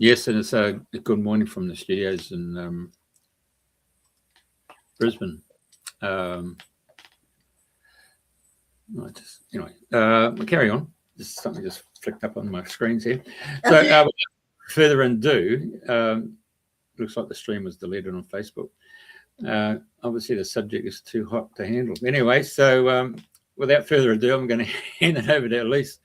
Yes, and it's a good morning from the studios in Brisbane. We'll carry on. Something just flicked up on my screens here. So without further ado, looks like the stream was deleted on Facebook. Obviously, the subject is too hot to handle. Anyway, so without further ado, I'm going to hand it over to Elise.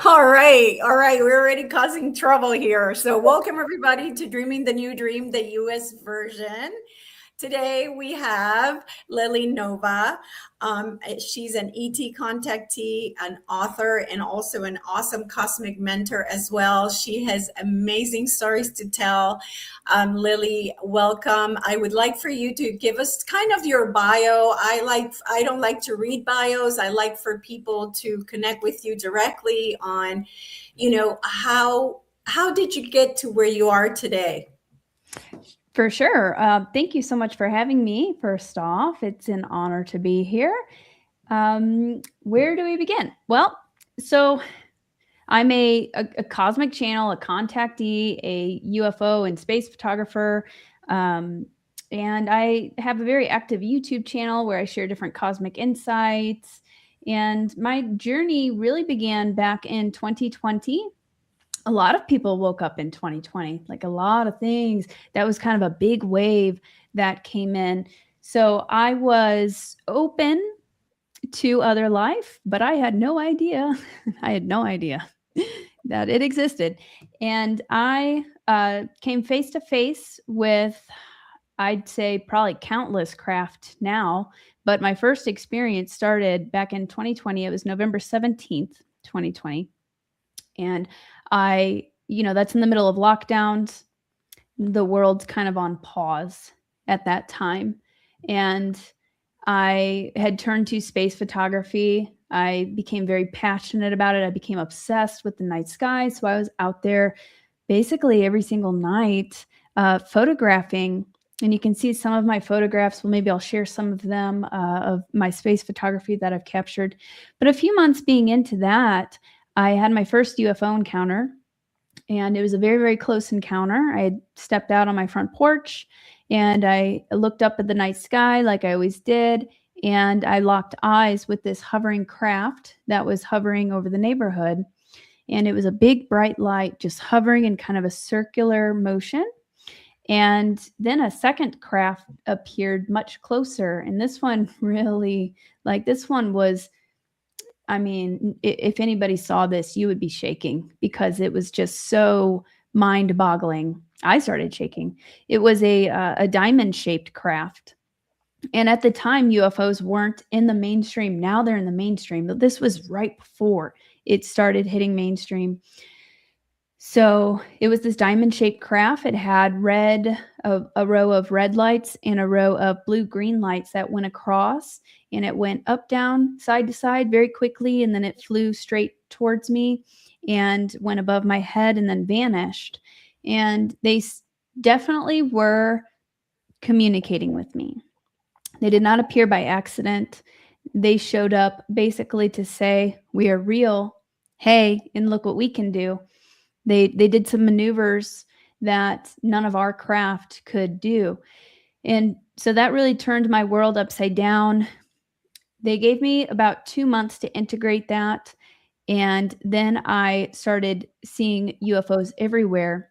All right. We're already causing trouble here. So welcome everybody to Dreaming the New Dream, the US version. Today we have Lily Nova. She's an ET contactee, an author, and also an awesome cosmic mentor as well. She has amazing stories to tell. Lily, welcome. I would like for you to give us kind of your bio. I don't like to read bios. I like for people to connect with you directly on, how did you get to where you are today? For sure. Thank you so much for having me. First off, it's an honor to be here. Where do we begin? Well, so I'm a cosmic channel, a contactee, a UFO and space photographer. And I have a very active YouTube channel where I share different cosmic insights. And my journey really began back in 2020. A lot of people woke up in 2020, like a lot of things. That was kind of a big wave that came in. So I was open to other life, but I had no idea. That it existed. And I came face to face with, I'd say, probably countless craft now. But my first experience started back in 2020. It was November 17th, 2020. And that's in the middle of lockdowns. The world's kind of on pause at that time. And I had turned to space photography. I became very passionate about it. I became obsessed with the night sky. So I was out there basically every single night photographing. And you can see some of my photographs. Well, maybe I'll share some of them of my space photography that I've captured. But a few months being into that, I had my first UFO encounter, and it was a very, very close encounter. I had stepped out on my front porch, and I looked up at the night sky like I always did, and I locked eyes with this hovering craft that was hovering over the neighborhood. And it was a big, bright light just hovering in kind of a circular motion. And then a second craft appeared much closer, and this one really, this one was, if anybody saw this, you would be shaking because it was just so mind-boggling. I started shaking. It was a diamond-shaped craft. And at the time, UFOs weren't in the mainstream. Now they're in the mainstream. But this was right before it started hitting mainstream. So it was this diamond-shaped craft. It had a row of red lights and a row of blue-green lights that went across. And it went up, down, side to side very quickly. And then it flew straight towards me and went above my head and then vanished. And they definitely were communicating with me. They did not appear by accident. They showed up basically to say, we are real. Hey, and look what we can do. They did some maneuvers that none of our craft could do. And so that really turned my world upside down. They gave me about 2 months to integrate that. And then I started seeing UFOs everywhere.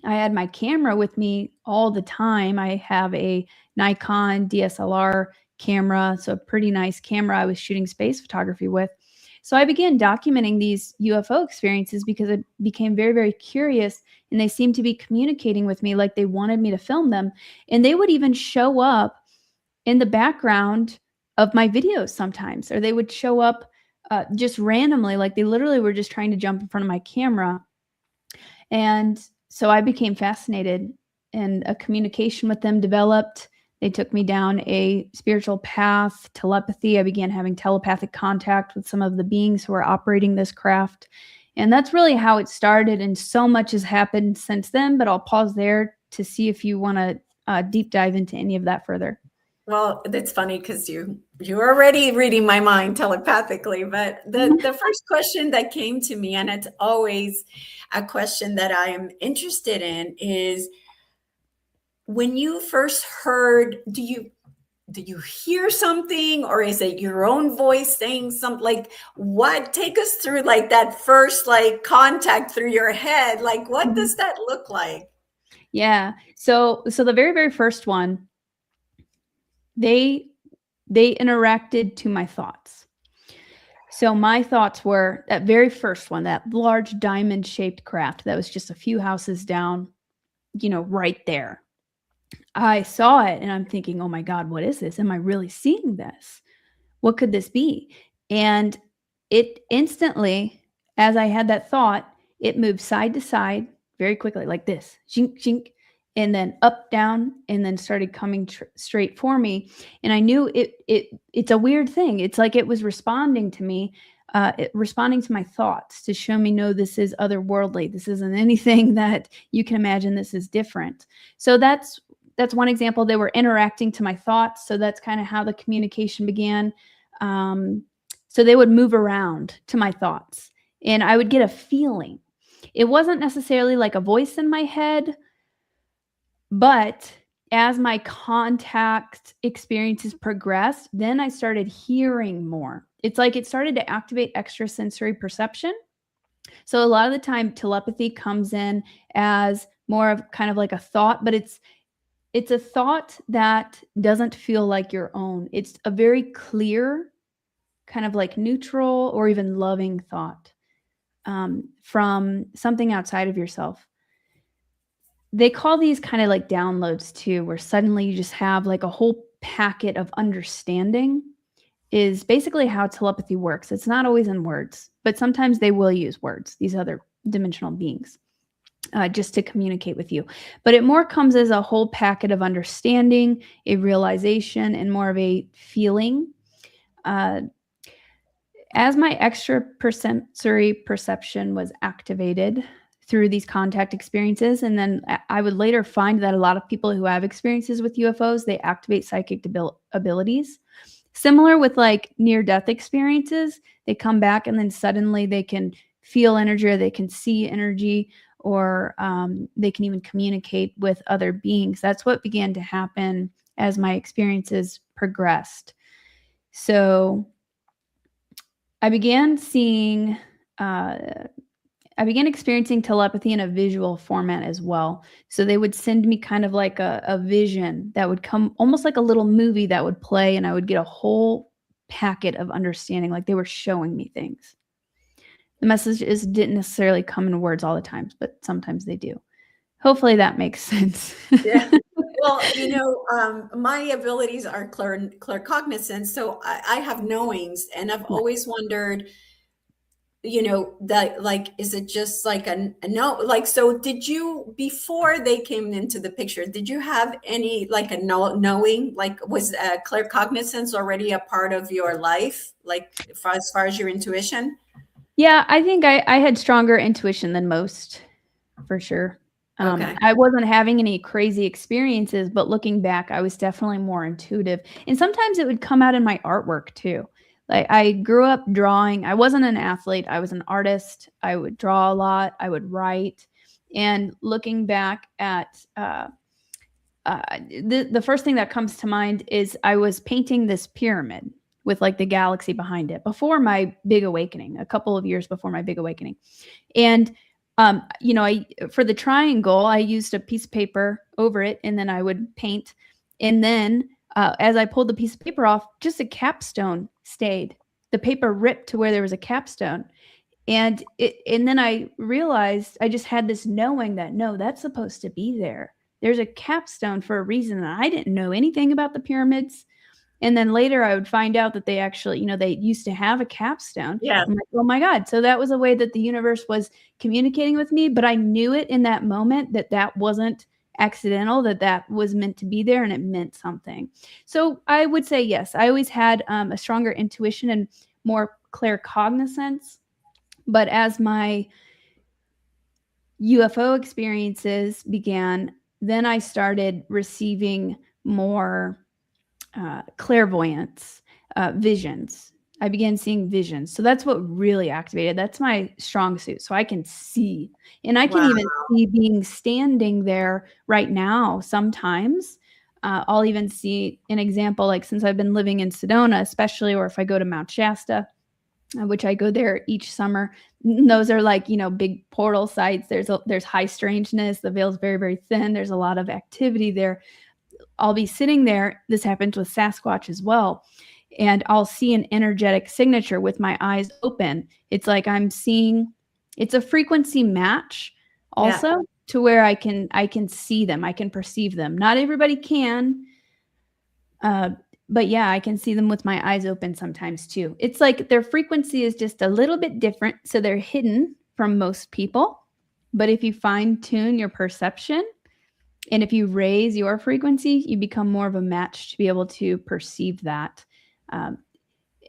I had my camera with me all the time. I have a Nikon DSLR camera, so a pretty nice camera I was shooting space photography with. So I began documenting these UFO experiences because I became very, very curious, and they seemed to be communicating with me like they wanted me to film them. And they would even show up in the background of my videos sometimes, or they would show up just randomly, like they literally were just trying to jump in front of my camera. And so I became fascinated, and a communication with them developed. They took me down a spiritual path, telepathy. I began having telepathic contact with some of the beings who are operating this craft. And that's really how it started. And so much has happened since then, but I'll pause there to see if you want to deep dive into any of that further. Well, that's funny because you You're already reading my mind telepathically, but the first question that came to me, and it's always a question that I am interested in, is when you first heard, did you hear something, or is it your own voice saying something? Like, what, take us through like that first like contact through your head. Like, what does that look like? Yeah. So the very, very first one, they interacted to my thoughts. So my thoughts were that very first one, that large diamond shaped craft that was just a few houses down, right there. I saw it and I'm thinking, oh my God, what is this? Am I really seeing this? What could this be? And it instantly, as I had that thought, it moved side to side very quickly, like this, jink, jink, and then up, down, and then started coming straight for me. And I knew it's a weird thing. It's like it was responding to me, responding to my thoughts to show me, no, this is otherworldly. This isn't anything that you can imagine. This is different. So that's one example. They were interacting to my thoughts. So that's kind of how the communication began. So they would move around to my thoughts and I would get a feeling. It wasn't necessarily like a voice in my head, but as my contact experiences progressed, then I started hearing more. It's like it started to activate extrasensory perception. So a lot of the time telepathy comes in as more of kind of like a thought, but it's a thought that doesn't feel like your own. It's a very clear, kind of like neutral or even loving thought from something outside of yourself. They call these kind of like downloads too, where suddenly you just have like a whole packet of understanding, is basically how telepathy works. It's not always in words, but sometimes they will use words, these other dimensional beings, just to communicate with you. But it more comes as a whole packet of understanding, a realization, and more of a feeling. As my extrasensory perception was activated through these contact experiences, and then I would later find that a lot of people who have experiences with UFOs, they activate psychic abilities. Similar with like near-death experiences, they come back and then suddenly they can feel energy, or they can see energy, or they can even communicate with other beings. That's what began to happen as my experiences progressed. So I began experiencing telepathy in a visual format as well. So they would send me kind of like a vision that would come, almost like a little movie that would play, and I would get a whole packet of understanding, like they were showing me things. The messages didn't necessarily come in words all the time, but sometimes they do. Hopefully that makes sense. Yeah. Well, my abilities are claircognizance, so I have knowings, and I've always wondered, that like, is it just like a no? Like, so did you, before they came into the picture, did you have any like a knowing? Like, was claircognizance already a part of your life, like as far as your intuition? Yeah, I think I had stronger intuition than most, for sure. Okay. I wasn't having any crazy experiences, but looking back, I was definitely more intuitive. And sometimes it would come out in my artwork too. Like I grew up drawing. I wasn't an athlete. I was an artist. I would draw a lot. I would write. And looking back at the first thing that comes to mind is I was painting this pyramid with like the galaxy behind it before my big awakening, a couple of years before my big awakening. And for the triangle, I used a piece of paper over it, and then I would paint. And then as I pulled the piece of paper off, just a capstone stayed. The paper ripped to where there was a capstone. And then I realized, I just had this knowing that, no, that's supposed to be there. There's a capstone for a reason. And I didn't know anything about the pyramids. And then later I would find out that they actually, they used to have a capstone. Yeah. I'm like, oh my God. So that was a way that the universe was communicating with me, but I knew it in that moment that wasn't accidental, that was meant to be there and it meant something. So I would say, yes, I always had a stronger intuition and more claircognizance. But as my UFO experiences began, then I started receiving more clairvoyance, visions. I began seeing visions. So that's what really activated. That's my strong suit. So I can see, and I can even see being standing there right now. Sometimes I'll even see an example, like since I've been living in Sedona, especially, or if I go to Mount Shasta, which I go there each summer. Those are like, big portal sites. There's high strangeness. The veil's very, very thin. There's a lot of activity there. I'll be sitting there. This happens with Sasquatch as well. And I'll see an energetic signature with my eyes open. It's like I'm seeing, it's a frequency match also to where I can see them. I can perceive them. Not everybody can. But yeah, I can see them with my eyes open sometimes too. It's like their frequency is just a little bit different. So they're hidden from most people. But if you fine tune your perception and if you raise your frequency, you become more of a match to be able to perceive that.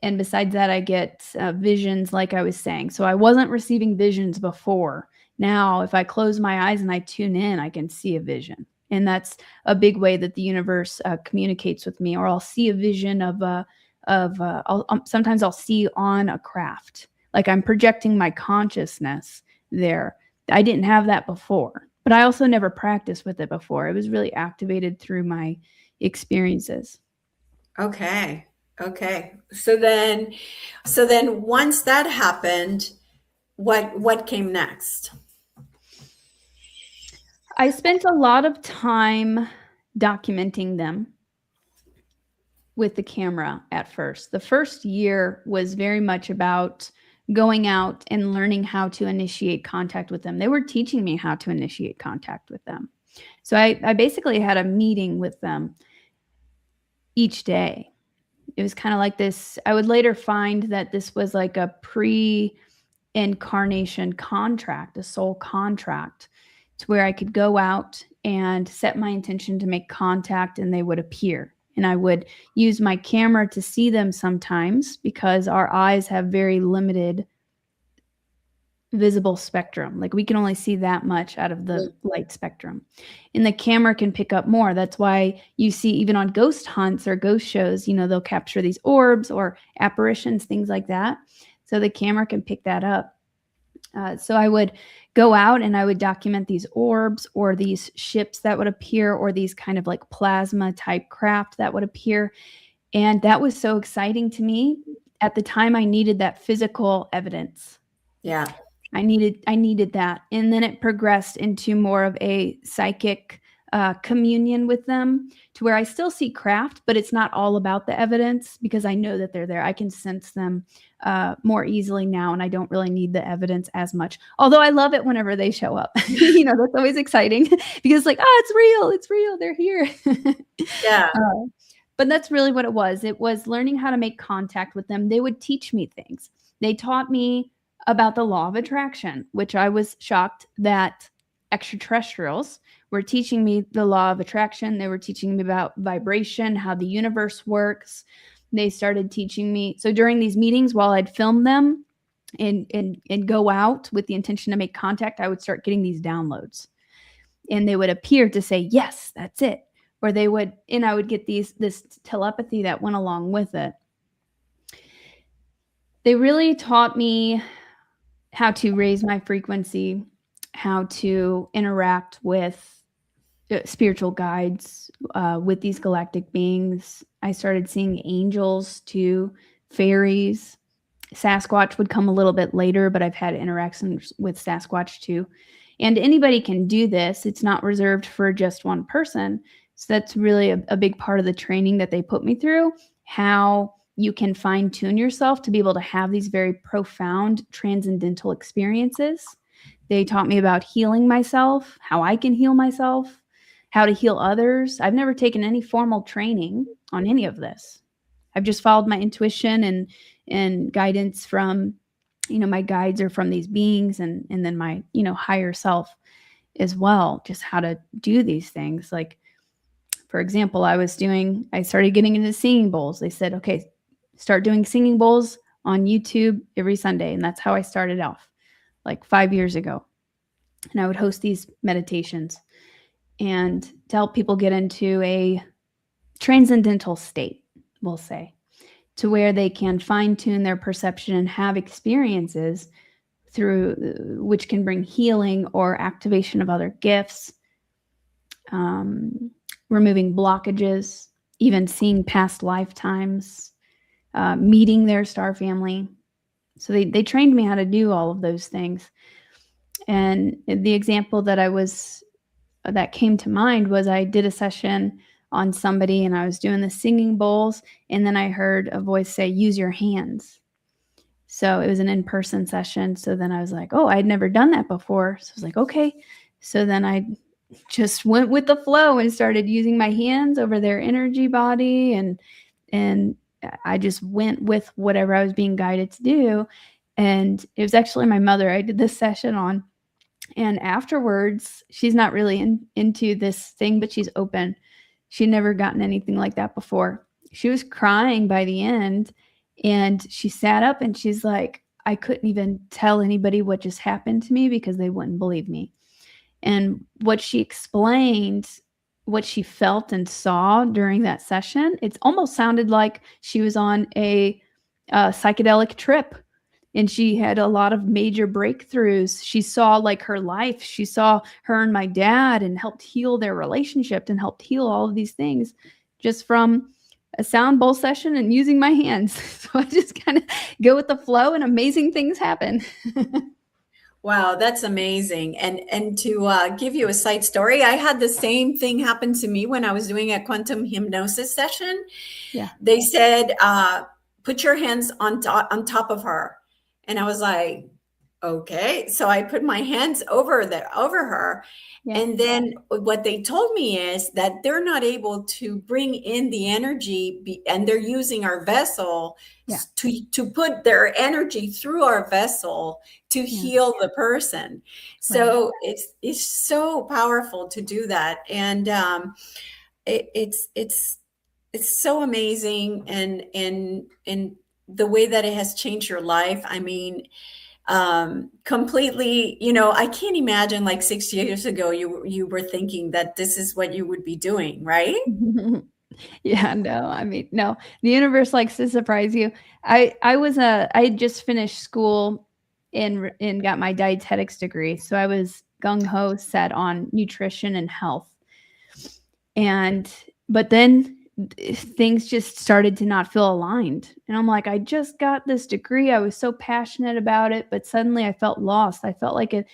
And besides that, I get visions, like I was saying. So I wasn't receiving visions before. Now, if I close my eyes and I tune in, I can see a vision. And that's a big way that the universe communicates with me. Or I'll see a vision sometimes I'll see on a craft, like I'm projecting my consciousness there. I didn't have that before, but I also never practiced with it before. It was really activated through my experiences. Okay. So then once that happened, what came next? I spent a lot of time documenting them with the camera at first. The first year was very much about going out and learning how to initiate contact with them. They were teaching me how to initiate contact with them. So I basically had a meeting with them each day. It was kind of like this. I would later find that this was like a pre-incarnation contract, a soul contract, to where I could go out and set my intention to make contact and they would appear. And I would use my camera to see them sometimes because our eyes have very limited visible spectrum. Like we can only see that much out of the light spectrum. And the camera can pick up more. That's why you see even on ghost hunts or ghost shows, they'll capture these orbs or apparitions, things like that. So the camera can pick that up. So I would go out and I would document these orbs or these ships that would appear or these kind of like plasma type craft that would appear. And that was so exciting to me. At the time, I needed that physical evidence. Yeah. I needed that. And then it progressed into more of a psychic communion with them to where I still see craft, but it's not all about the evidence because I know that they're there. I can sense them more easily now, and I don't really need the evidence as much. Although I love it whenever they show up. That's always exciting because like, it's real. They're here. Yeah. But that's really what it was. It was learning how to make contact with them. They would teach me things. They taught me about the law of attraction, which I was shocked that extraterrestrials were teaching me the law of attraction. They were teaching me about vibration, how the universe works. They started teaching me. So during these meetings, while I'd film them and go out with the intention to make contact, I would start getting these downloads. And they would appear to say, yes, that's it. Or they would, and I would get this telepathy that went along with it. They really taught me how to raise my frequency, how to interact with spiritual guides, with these galactic beings. I started seeing angels too, fairies. Sasquatch would come a little bit later, but I've had interactions with Sasquatch too. And anybody can do this. It's not reserved for just one person. So that's really a big part of the training that they put me through, how you can fine tune yourself to be able to have these very profound transcendental experiences. They taught me about healing myself, how I can heal myself, how to heal others. I've never taken any formal training on any of this. I've just followed my intuition and guidance from, my guides are from these beings and then my, higher self as well, just how to do these things. Like, for example, I started getting into singing bowls. They said, okay, start doing singing bowls on YouTube every Sunday. And that's how I started off like 5 years ago. And I would host these meditations and to help people get into a transcendental state, we'll say. to where they can fine-tune their perception and have experiences through which can bring healing or activation of other gifts, removing blockages, even seeing past lifetimes, meeting their star family. So they trained me how to do all of those things. And the example that came to mind was I did a session on somebody and I was doing the singing bowls, and then I heard a voice say, use your hands. So it was an in-person session. So then I was like, oh, I'd never done that before. So I was like, okay. So then I just went with the flow and started using my hands over their energy body. And I just went with whatever I was being guided to do. And it was actually my mother I did this session on. And afterwards, she's not really into this thing, but she's open. She'd never gotten anything like that before. She was crying by the end, and she sat up and she's like, I couldn't even tell anybody what just happened to me because they wouldn't believe me. And what she explained, what she felt and saw during that session, it almost sounded like she was on a psychedelic trip. And she had a lot of major breakthroughs. She saw like her life. She saw her and my dad and helped heal their relationship and helped heal all of these things just from a sound bowl session and using my hands. So I just kind of go with the flow and amazing things happen. Wow, that's amazing. And to give you a side story, I had the same thing happen to me when I was doing a quantum hypnosis session. Yeah. They said, put your hands on top of her. And I was like, okay. So I put my hands over her. Yeah. And then what they told me is that they're not able to bring in the energy, and they're using our vessel to put their energy through our vessel to heal the person. So it's so powerful to do that. And it's so amazing. And the way that it has changed your life. I mean, completely, I can't imagine like 6 years ago, you were thinking that this is what you would be doing, right? Yeah, no, I mean, no, the universe likes to surprise you. I had just finished school and got my dietetics degree. So I was gung-ho set on nutrition and health. But then things just started to not feel aligned. And I'm like, I just got this degree. I was so passionate about it, but suddenly I felt lost. I felt like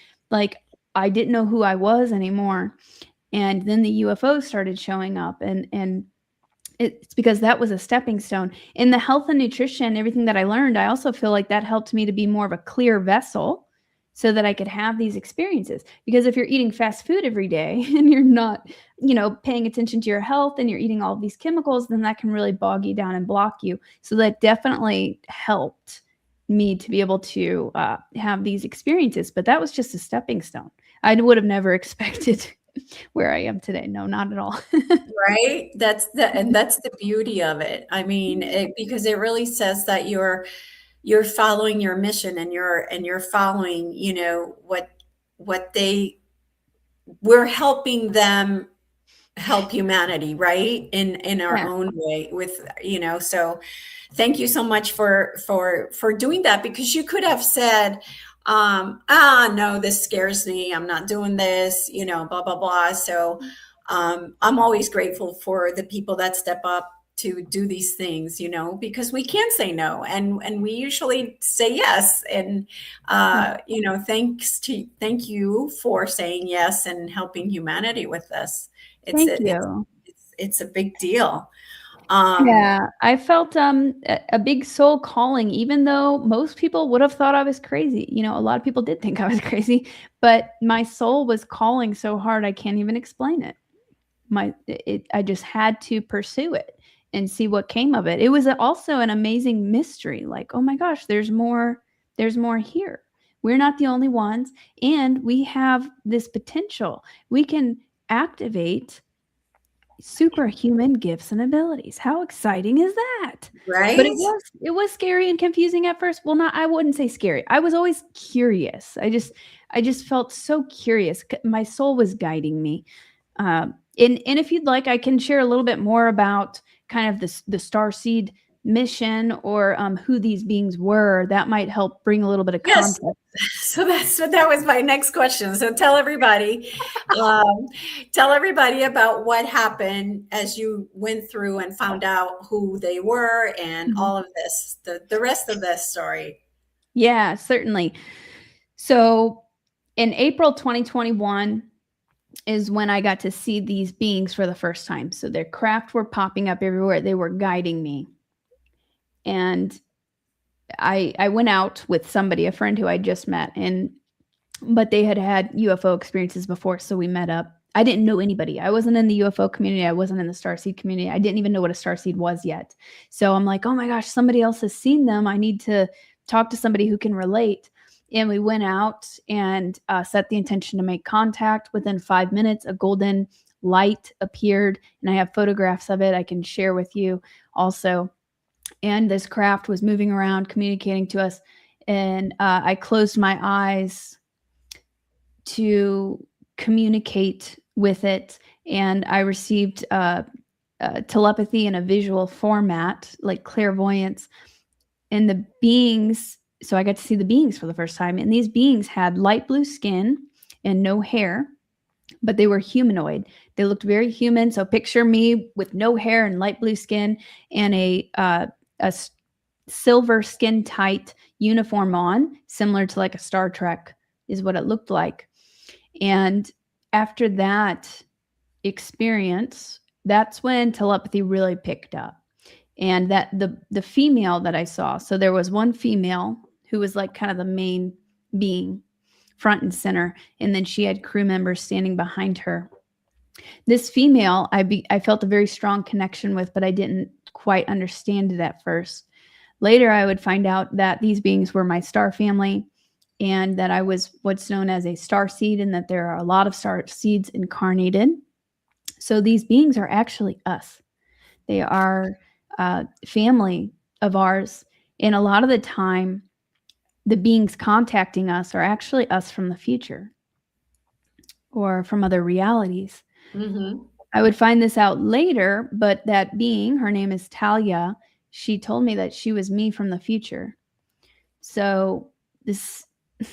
I didn't know who I was anymore. And then the UFOs started showing up, and it's because that was a stepping stone. In the health and nutrition, everything that I learned, I also feel like that helped me to be more of a clear vessel so that I could have these experiences. Because if you're eating fast food every day and you're not, paying attention to your health and you're eating all of these chemicals, then that can really bog you down and block you. So that definitely helped me to be able to have these experiences. But that was just a stepping stone. I would have never expected where I am today. No, not at all. Right. That's the beauty of it. I mean, because it really says that you're following your mission, and you're following, we're helping them help humanity, right? In our own way with, so thank you so much for doing that, because you could have said, no, this scares me. I'm not doing this, blah, blah, blah. So, I'm always grateful for the people that step up to do these things, because we can't say no, and we usually say yes. And thank you for saying yes and helping humanity with this. Thank you. It's a big deal. Yeah, I felt a big soul calling, even though most people would have thought I was crazy. A lot of people did think I was crazy, but my soul was calling so hard I can't even explain it. I just had to pursue it and see what came of it. It was also an amazing mystery. Like, oh my gosh, there's more here. We're not the only ones, and we have this potential. We can activate superhuman gifts and abilities. How exciting is that? Right. But it was scary and confusing at first. Well, I wouldn't say scary. I was always curious. I just felt so curious. My soul was guiding me. And if you'd like, I can share a little bit more about kind of the Starseed mission or who these beings were, that might help bring a little bit of Yes. context. So that was my next question. So tell everybody about what happened as you went through and found out who they were and all of this, the rest of this story. Yeah, certainly. So in April 2021 is when I got to see these beings for the first time. So their craft were popping up everywhere. They were guiding me. And I went out with somebody, a friend who I just met, but they had UFO experiences before, so we met up. I didn't know anybody. I wasn't in the UFO community. I wasn't in the Starseed community. I didn't even know what a Starseed was yet. So I'm like, oh my gosh, somebody else has seen them. I need to talk to somebody who can relate. And we went out and set the intention to make contact. Within 5 minutes, a golden light appeared, and I have photographs of it I can share with you also. And this craft was moving around, communicating to us. And I closed my eyes to communicate with it. And I received telepathy in a visual format, like clairvoyance. And the beings, so I got to see the beings for the first time. And these beings had light blue skin and no hair, but they were humanoid. They looked very human. So picture me with no hair and light blue skin and a silver skin tight uniform on, similar to like a Star Trek is what it looked like. And after that experience, that's when telepathy really picked up. And that the female that I saw, so there was one female who was like kind of the main being, front and center, and then she had crew members standing behind her. This female, I felt a very strong connection with, but I didn't quite understand it at first. Later, I would find out that these beings were my star family, and that I was what's known as a starseed, and that there are a lot of starseeds incarnated. So these beings are actually us. They are family of ours. And a lot of the time, the beings contacting us are actually us from the future or from other realities. Mm-hmm. I would find this out later, but that being, her name is Talia, she told me that she was me from the future. So these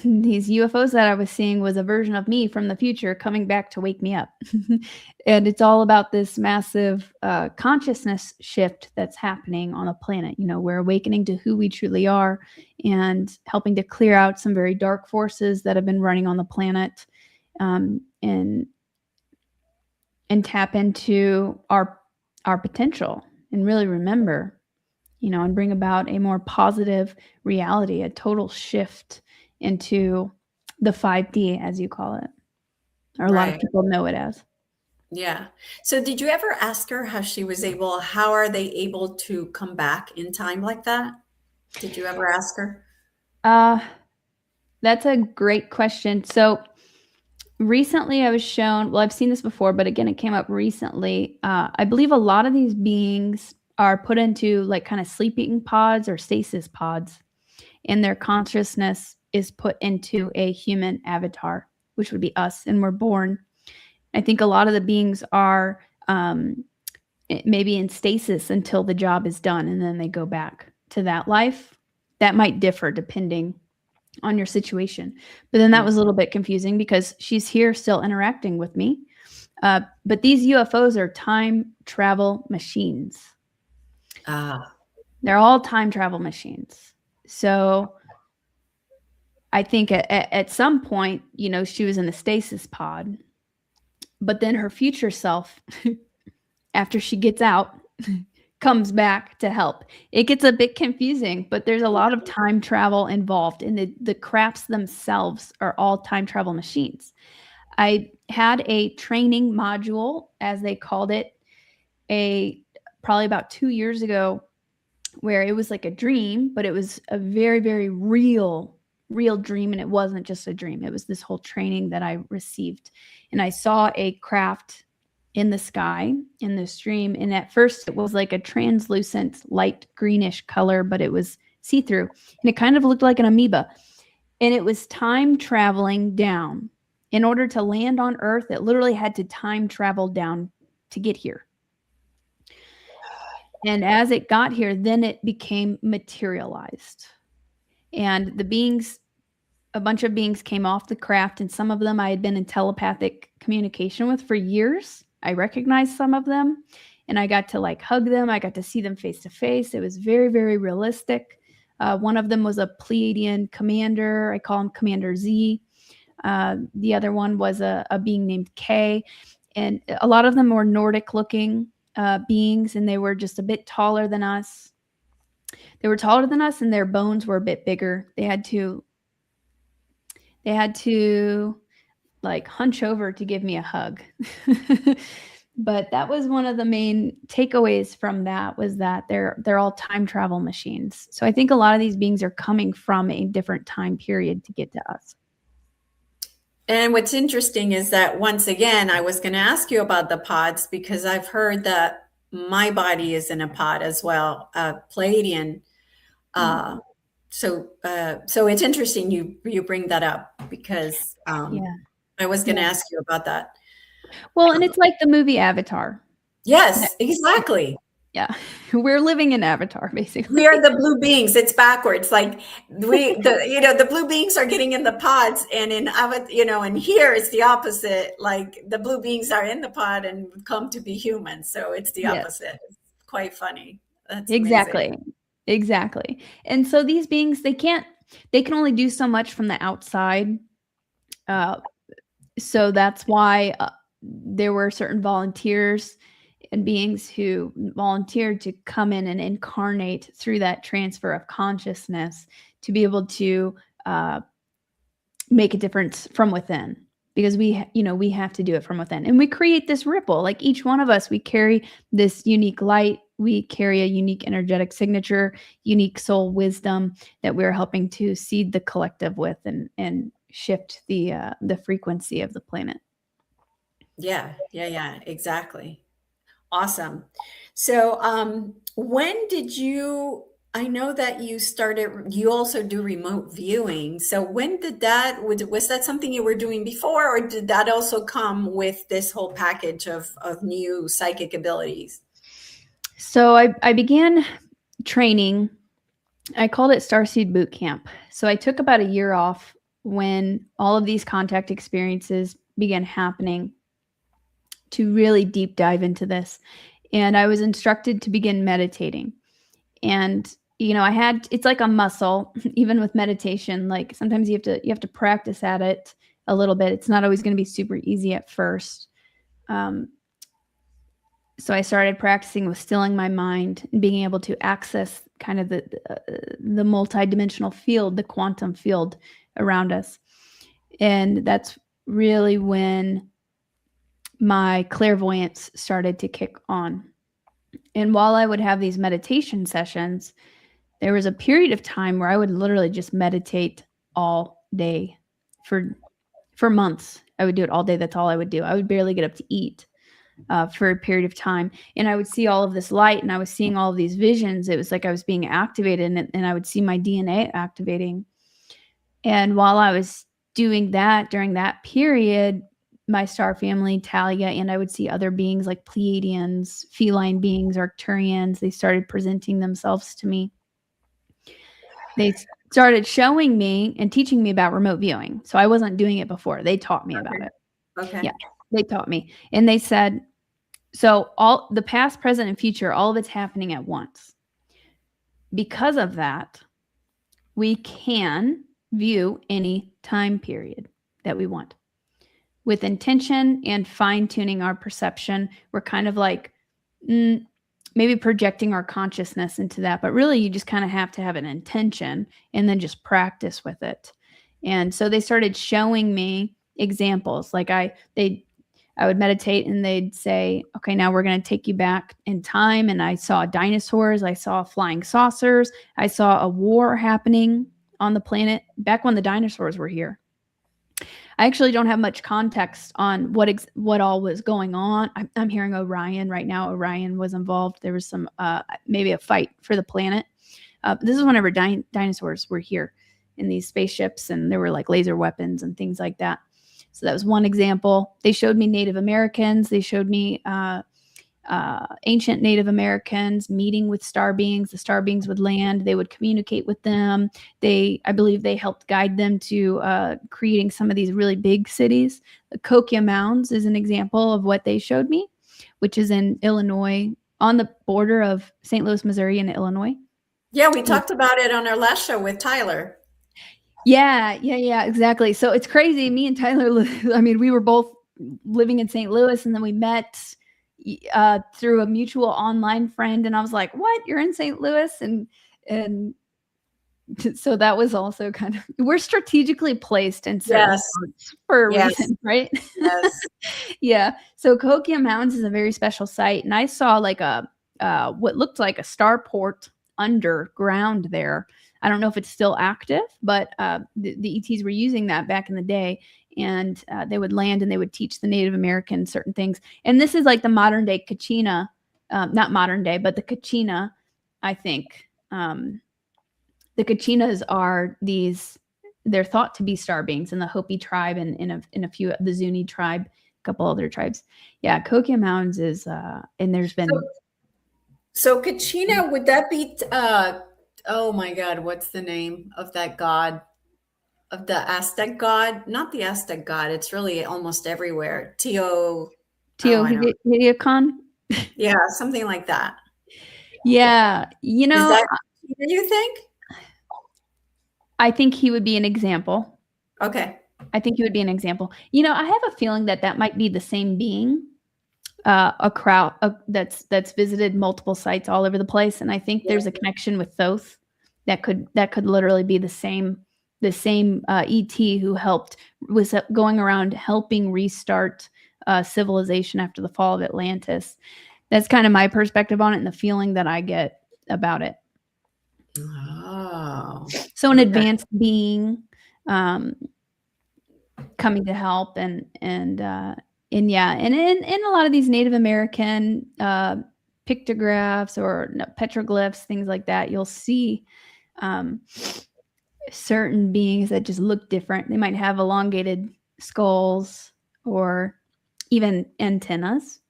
UFOs that I was seeing was a version of me from the future coming back to wake me up. And it's all about this massive consciousness shift that's happening on the planet. You know, we're awakening to who we truly are and helping to clear out some very dark forces that have been running on the planet, and tap into our potential and really remember, you know, and bring about a more positive reality, a total shift into the 5D, as you call it, or a lot of people know it as. Yeah. So did you ever ask her how are they able to come back in time like that? Did you ever ask her? That's a great question. So recently I was shown, well, I've seen this before, but again, it came up recently. I believe a lot of these beings are put into like kind of sleeping pods or stasis pods, and their consciousness is put into a human avatar, which would be us, and we're born. I think a lot of the beings are maybe in stasis until the job is done, and then they go back to that life. That might differ depending on your situation. But then that was a little bit confusing because she's here still interacting with me. But these UFOs are time travel machines. They're all time travel machines. So I think at some point, you know, she was in a stasis pod, but then her future self, after she gets out, comes back to help. It gets a bit confusing, but there's a lot of time travel involved, and the crafts themselves are all time travel machines. I had a training module, as they called it, probably about 2 years ago, where it was like a dream, but it was a very, very real dream. And it wasn't just a dream. It was this whole training that I received. And I saw a craft in the sky in this dream. And at first it was like a translucent light greenish color, but it was see-through. And it kind of looked like an amoeba. And it was time traveling down. In order to land on Earth, it literally had to time travel down to get here. And as it got here, then it became materialized. And the beings, a bunch of beings came off the craft, and some of them I had been in telepathic communication with for years. I recognized some of them, and I got to like hug them. I got to see them face to face. It was very, very realistic. One of them was a Pleiadian commander. I call him Commander Z. The other one was a being named K. And a lot of them were Nordic looking beings, and they were just a bit taller than us. They were taller than us, and their bones were a bit bigger. They had to like hunch over to give me a hug. But that was one of the main takeaways from that, was that they're all time travel machines. So I think a lot of these beings are coming from a different time period to get to us. And what's interesting is that, once again, I was going to ask you about the pods, because I've heard that my body is in a pod as well, Pleiadian. So it's interesting you bring that up, because I was going to ask you about that. Well, and it's like the movie Avatar. Yes, exactly. Yeah, we're living in Avatar, basically. We are the blue beings. It's backwards. Like the blue beings are getting in the pods, and and here it's the opposite. Like the blue beings are in the pod and come to be human. So it's the opposite. It's quite funny. That's exactly. And so these beings, they can only do so much from the outside. So that's why there were certain volunteers and beings who volunteered to come in and incarnate through that transfer of consciousness to be able to make a difference from within, because we have to do it from within, and we create this ripple. Like each one of us, we carry this unique light. We carry a unique energetic signature, unique soul wisdom that we're helping to seed the collective with and shift the frequency of the planet. Yeah, exactly. Awesome. So when did you, I know that you also do remote viewing. So when did was that something you were doing before, or did that also come with this whole package of new psychic abilities? So I began training. I called it Starseed Boot Camp. So I took about a year off when all of these contact experiences began happening to really deep dive into this. And I was instructed to begin meditating. And, it's like a muscle, even with meditation. Like sometimes you have to practice at it a little bit. It's not always going to be super easy at first. So I started practicing with stilling my mind and being able to access kind of the multidimensional field, the quantum field around us. And that's really when my clairvoyance started to kick on. And while I would have these meditation sessions, there was a period of time where I would literally just meditate all day for months. I would do it all day. That's all I would do. I would barely get up to eat for a period of time. And I would see all of this light, and I was seeing all of these visions. It was like I was being activated, and I would see my DNA activating. And while I was doing that during that period, my star family, Talia, and I would see other beings like Pleiadians, feline beings, Arcturians. They started presenting themselves to me. They started showing me and teaching me about remote viewing. So I wasn't doing it before. They taught me about it. Okay. Yeah, they taught me. And they said, so all the past, present, and future, all of it's happening at once. Because of that, we can view any time period that we want. With intention and fine-tuning our perception, we're kind of like maybe projecting our consciousness into that. But really, you just kind of have to have an intention and then just practice with it. And so they started showing me examples. Like I would meditate, and they'd say, okay, now we're going to take you back in time. And I saw dinosaurs. I saw flying saucers. I saw a war happening on the planet back when the dinosaurs were here. I actually don't have much context on what all was going on. I'm hearing Orion right now. Orion was involved. There was some maybe a fight for the planet. This is whenever dinosaurs were here in these spaceships, and there were like laser weapons and things like that. So that was one example. They showed me Native Americans. They showed me ancient Native Americans meeting with star beings. The star beings would land. They would communicate with them. I believe they helped guide them to creating some of these really big cities. The Kokia Mounds is an example of what they showed me, which is in Illinois, on the border of St. Louis, Missouri, and Illinois. Yeah, we talked about it on our last show with Tyler. Yeah, exactly. So it's crazy. Me and Tyler, I mean, we were both living in St. Louis, and then we met through a mutual online friend, and I was like, "What? You're in St. Louis?" And so that was also kind of, we're strategically placed in certain parts for a reason, right? Yes. Yeah. So Kokia Mounds is a very special site, and I saw like a what looked like a starport underground there. I don't know if it's still active, but the ETs were using that back in the day, and they would land and they would teach the Native Americans certain things. And this is like the modern day Kachina, not modern day, but the Kachina, I think. The Kachinas are they're thought to be star beings in the Hopi tribe and in a few, the Zuni tribe, a couple other tribes. Yeah, Kokia Mounds is, and there's been. So Kachina, would that be, oh my God, what's the name of that god? Of the Aztec god? Not the Aztec god. It's really almost everywhere. Teotihuacan? Yeah, something like that. Yeah. You know, is that, do you think? I think he would be an example. Okay. I think he would be an example. You know, I have a feeling that might be the same being, a crowd that's visited multiple sites all over the place, and I think there's a connection with Thoth that could literally be the same ET who was going around helping restart civilization after the fall of Atlantis. That's kind of my perspective on it and the feeling that I get about it. Oh, so an advanced being coming to help, and in a lot of these Native American pictographs or petroglyphs, things like that, you'll see certain beings that just look different. They might have elongated skulls or even antennas.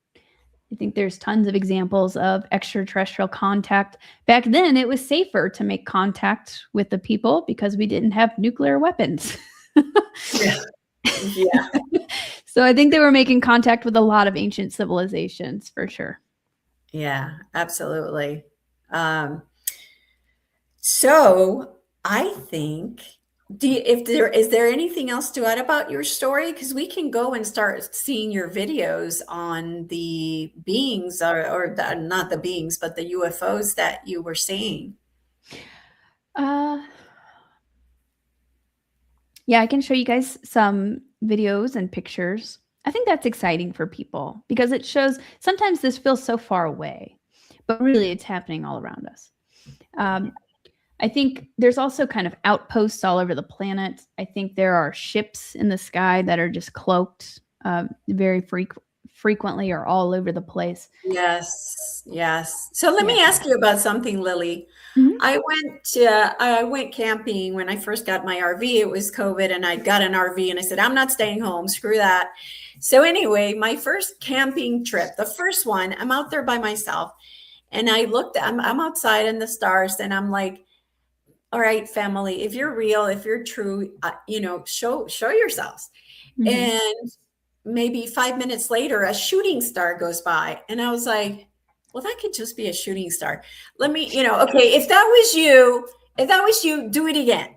I think there's tons of examples of extraterrestrial contact. Back then, it was safer to make contact with the people because we didn't have nuclear weapons. Yeah. So I think they were making contact with a lot of ancient civilizations for sure. Yeah, absolutely. So I think, is there anything else to add about your story? Because we can go and start seeing your videos on the beings, or not the beings, but the UFOs that you were seeing. Yeah, I can show you guys some videos and pictures. I think that's exciting for people because it shows sometimes this feels so far away, but really it's happening all around us. I think there's also kind of outposts all over the planet. I think there are ships in the sky that are just cloaked very frequently or all over the place. Yes. So let me ask you about something, Lily. Mm-hmm. I went camping when I first got my RV. It was COVID, and I got an RV, and I said, I'm not staying home. Screw that. So anyway, my first camping trip, the first one, I'm out there by myself, and I'm outside in the stars, and I'm like, all right, family, if you're real, if you're true, show yourselves. Mm-hmm. And maybe 5 minutes later, a shooting star goes by, and I was like, well, that could just be a shooting star. Let me, okay, if that was you, do it again.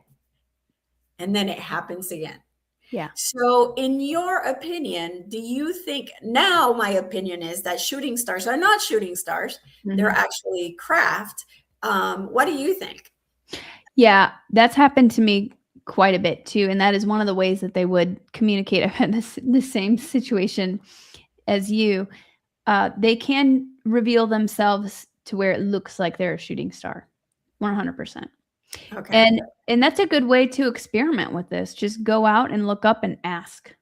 And then it happens again. Yeah. So in your opinion, do you think, now my opinion is that shooting stars are not shooting stars. Mm-hmm. They're actually craft. What do you think? Yeah, that's happened to me quite a bit too. And that is one of the ways that they would communicate. I've had the same situation as you. They can reveal themselves to where it looks like they're a shooting star, 100%. Okay. And that's a good way to experiment with this. Just go out and look up and ask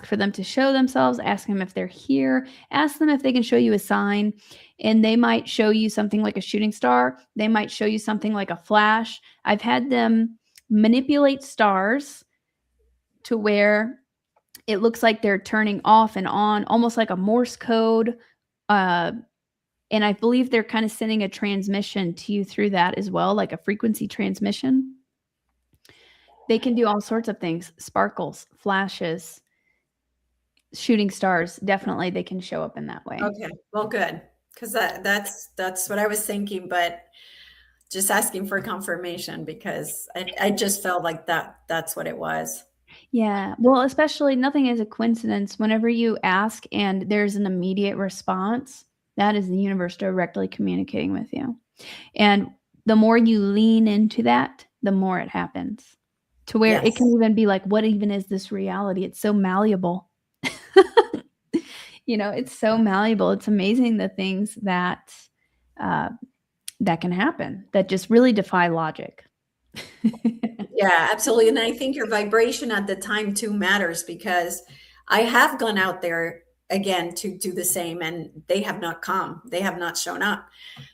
for them to show themselves, ask them if they're here, ask them if they can show you a sign, and they might show you something like a shooting star. They might show you something like a flash. I've had them manipulate stars to where it looks like they're turning off and on, almost like a Morse code And I believe they're kind of sending a transmission to you through that as well, like a frequency transmission. They can do all sorts of things, sparkles, flashes, shooting stars. Definitely they can show up in that way. Okay, well, good. Because that's what I was thinking, but just asking for confirmation because I just felt like that's what it was. Yeah. Well, especially nothing is a coincidence. Whenever you ask and there's an immediate response, that is the universe directly communicating with you. And the more you lean into that, the more it happens. To where it can Yes. even be like, what even is this reality? It's so malleable. You know, it's so malleable. It's amazing the things that that can happen that just really defy logic. Yeah, absolutely. And I think your vibration at the time too matters because I have gone out there again to do the same and they have not come. They have not shown up,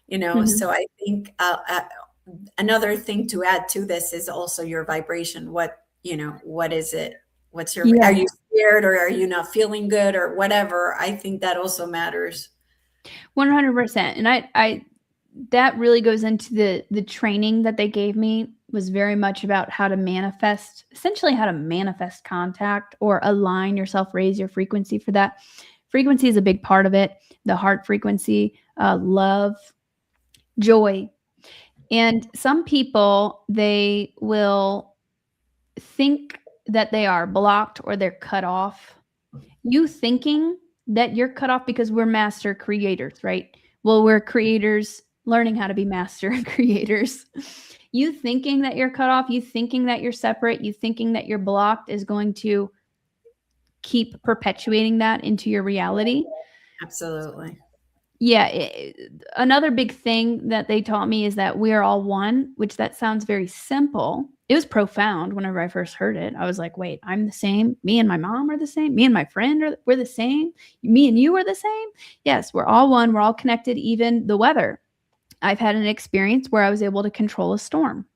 you know. Mhm. So I think another thing to add to this is also your vibration. What is it? What's your, Yeah. are you scared or are you not feeling good or whatever? I think that also matters. 100%. And I that really goes into the training that they gave me was very much about how to manifest, essentially how to manifest contact or align yourself, raise your frequency for that. Frequency is a big part of it. The heart frequency, love, joy. And some people, they will think that they are blocked or they're cut off. You thinking that you're cut off because we're master creators, right? Well, we're creators learning how to be master creators. You thinking that you're cut off, you thinking that you're separate, you thinking that you're blocked is going to keep perpetuating that into your reality. Absolutely. Yeah. Another big thing that they taught me is that we are all one, which that sounds very simple. It was profound whenever I first heard it. I was like, wait, I'm the same. Me and my mom are the same. Me and my friend we're the same. Me and you are the same. Yes, we're all one. We're all connected, even the weather. I've had an experience where I was able to control a storm.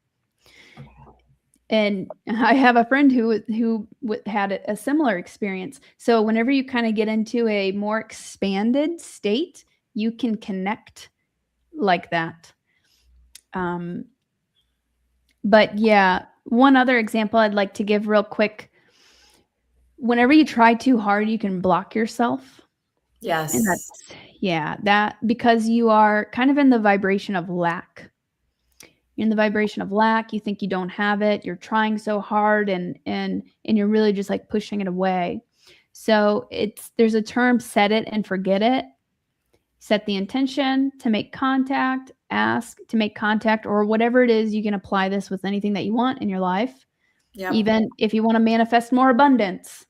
And I have a friend who had a similar experience. So whenever you kind of get into a more expanded state, you can connect like that. But yeah, one other example I'd like to give real quick. Whenever you try too hard, you can block yourself. Yes. And that because you are kind of in the vibration of lack. You're in the vibration of lack. You think you don't have it. You're trying so hard and you're really just like pushing it away. So there's a term, set it and forget it. Set the intention to make contact, ask to make contact, or whatever it is. You can apply this with anything that you want in your life. Yep. Even if you want to manifest more abundance,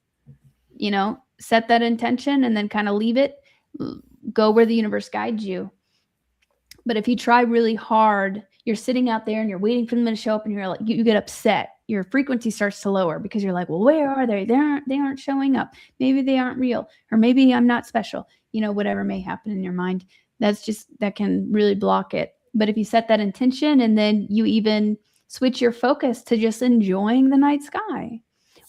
set that intention and then kind of leave it, go where the universe guides you. But if you try really hard, you're sitting out there and you're waiting for them to show up and you're like, you get upset. Your frequency starts to lower because you're like, well, where are they? They aren't showing up. Maybe they aren't real, or maybe I'm not special. Whatever may happen in your mind, that can really block it. But if you set that intention and then you even switch your focus to just enjoying the night sky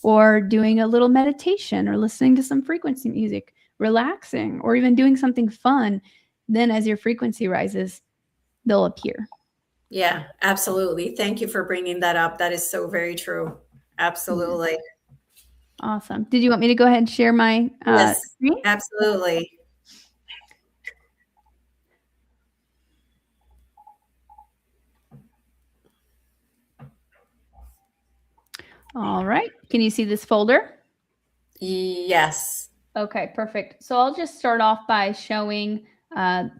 or doing a little meditation or listening to some frequency music, relaxing, or even doing something fun, then as your frequency rises, they'll appear. Yeah, absolutely. Thank you for bringing that up. That is so very true. Absolutely. Awesome. Did you want me to go ahead and share my yes, screen? Absolutely. All right. Can you see this folder? Yes. Okay, perfect. So I'll just start off by showing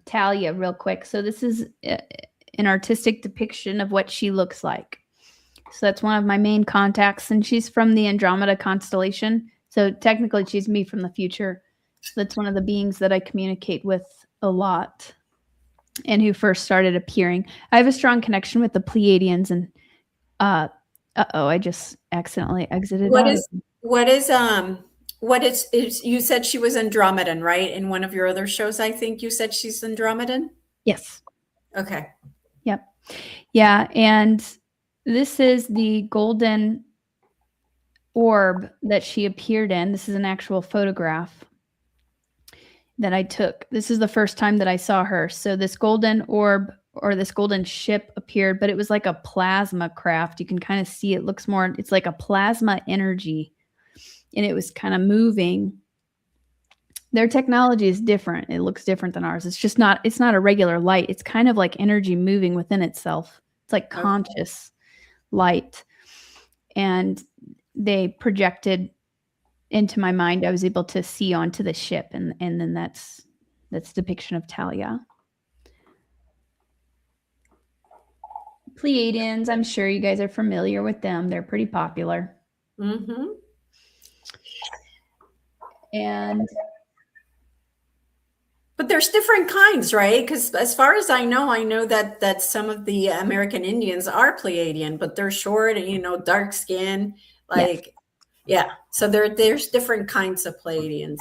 Talia real quick. So this is an artistic depiction of what she looks like. So that's one of my main contacts, and she's from the Andromeda constellation. So technically she's me from the future. So that's one of the beings that I communicate with a lot and who first started appearing. I have a strong connection with the Pleiadians, and I just accidentally exited. What is you said she was Andromedan, right? In one of your other shows, I think you said she's Andromedan? Yes. Okay. Yep. Yeah, and this is the golden orb that she appeared in. This is an actual photograph. that I took. This is the first time that I saw her. So this golden orb or this golden ship appeared, but it was like a plasma craft. You can kind of see it looks more, it's like a plasma energy, and it was kind of moving. Their technology is different. It looks different than ours. It's not a regular light. It's kind of like energy moving within itself. It's like conscious light. And they projected into my mind. I was able to see onto the ship, and then that's depiction of Talia. Pleiadians, I'm sure you guys are familiar with them. They're pretty popular. Mm-hmm. And but there's different kinds, right? Because as far as I know that some of the American Indians are Pleiadian, but they're short and dark skin, like yeah. So there's different kinds of Pleiadians.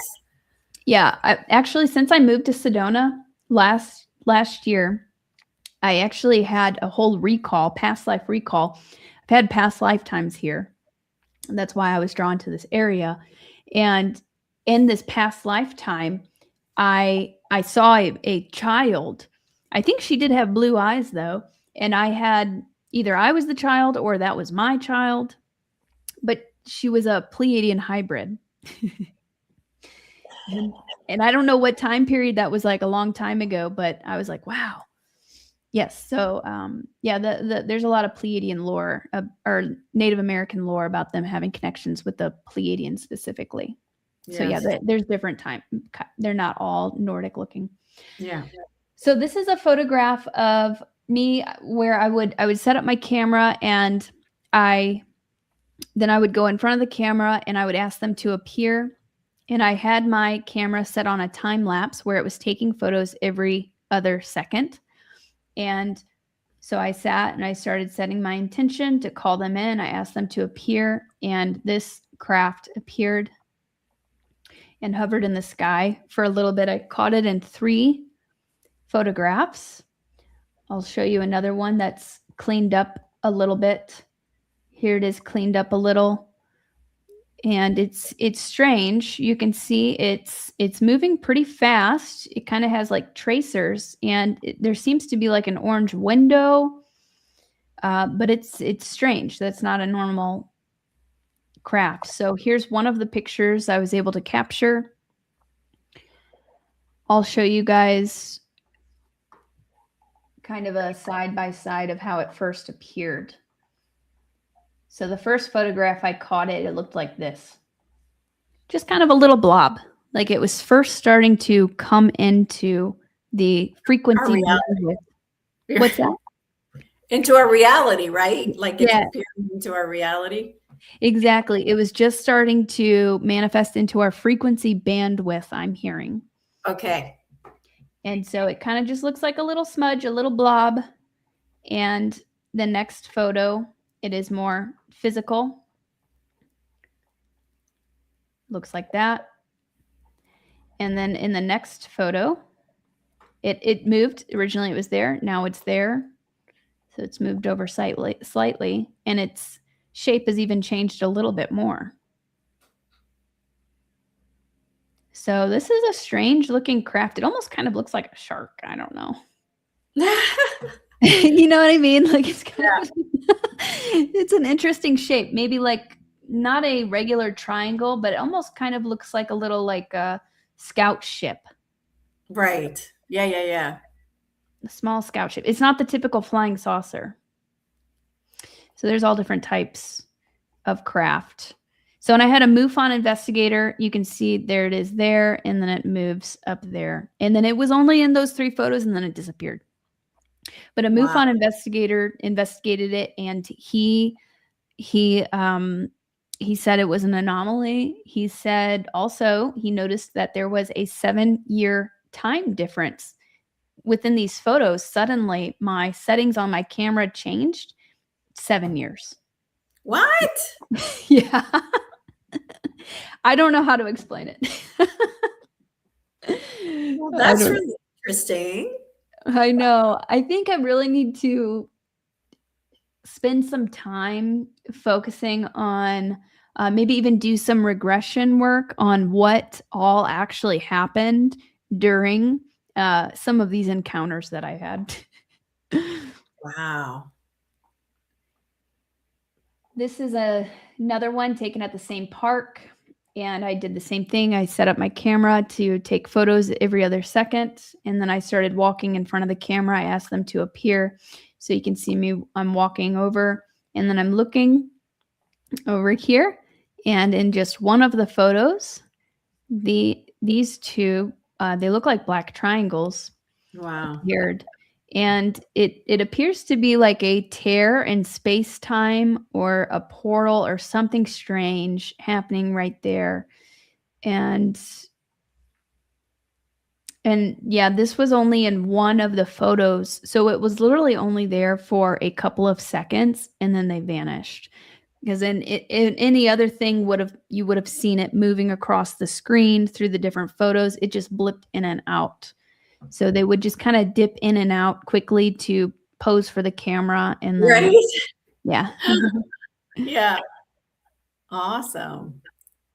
Yeah, actually, since I moved to Sedona last year, I actually had a whole recall, past life recall. I've had past lifetimes here. And that's why I was drawn to this area. And in this past lifetime, I saw a child. I think she did have blue eyes, though. And either I was the child or that was my child. But she was a Pleiadian hybrid. And I don't know what time period that was, like a long time ago, but I was like, wow. Yes. So, there's a lot of Pleiadian lore or Native American lore about them having connections with the Pleiadians specifically. Yes. So yeah, there's different time. They're not all Nordic looking. Yeah. So this is a photograph of me where I would set up my camera, and I would go in front of the camera and I would ask them to appear. And I had my camera set on a time lapse where it was taking photos every other second. And so I sat and I started setting my intention to call them in. I asked them to appear, and this craft appeared and hovered in the sky for a little bit. I caught it in 3 photographs. I'll show you another one that's cleaned up a little bit. Here it is, cleaned up a little. And it's strange. You can see it's moving pretty fast. It kind of has like tracers, and there seems to be like an orange window, but it's strange. That's not a normal craft. So here's one of the pictures I was able to capture. I'll show you guys kind of a side by side of how it first appeared. So the first photograph I caught it looked like this. Just kind of a little blob. Like it was first starting to come into the frequency. What's that? Into our reality, right? Like it's appearing into our reality. Exactly. It was just starting to manifest into our frequency bandwidth, I'm hearing. Okay. And so it kind of just looks like a little smudge, a little blob. And the next photo, it is more physical. Looks like that. And then in the next photo, it moved. Originally it was there. Now it's there. So it's moved over slightly. And its shape has even changed a little bit more. So this is a strange looking craft. It almost kind of looks like a shark. I don't know. You know what I mean? Like it's kind of, it's an interesting shape. Maybe like not a regular triangle, but it almost kind of looks like a little like a scout ship. Right. Yeah. A small scout ship. It's not the typical flying saucer. So there's all different types of craft. So when I had a MUFON investigator, you can see there it is there, and then it moves up there. And then it was only in those 3 photos, and then it disappeared. But a MUFON investigator investigated it, and he said it was an anomaly. He said also he noticed that there was a 7-year time difference within these photos. Suddenly, my settings on my camera changed. 7 years. What? Yeah. I don't know how to explain it. Well, that's really interesting. I know. I think I really need to spend some time focusing on maybe even do some regression work on what all actually happened during some of these encounters that I had. Wow. This is another one taken at the same park. And I did the same thing. I set up my camera to take photos every other second. And then I started walking in front of the camera. I asked them to appear so you can see me. I'm walking over and then I'm looking over here. And in just one of the photos, these two, they look like black triangles. Wow. Appeared. And it appears to be like a tear in space-time or a portal or something strange happening right there. And yeah, this was only in one of the photos. So it was literally only there for a couple of seconds and then they vanished. Because in any other thing you would have seen it moving across the screen through the different photos. It just blipped in and out. So they would just kind of dip in and out quickly to pose for the camera. And then, Right. Yeah. Yeah. Awesome.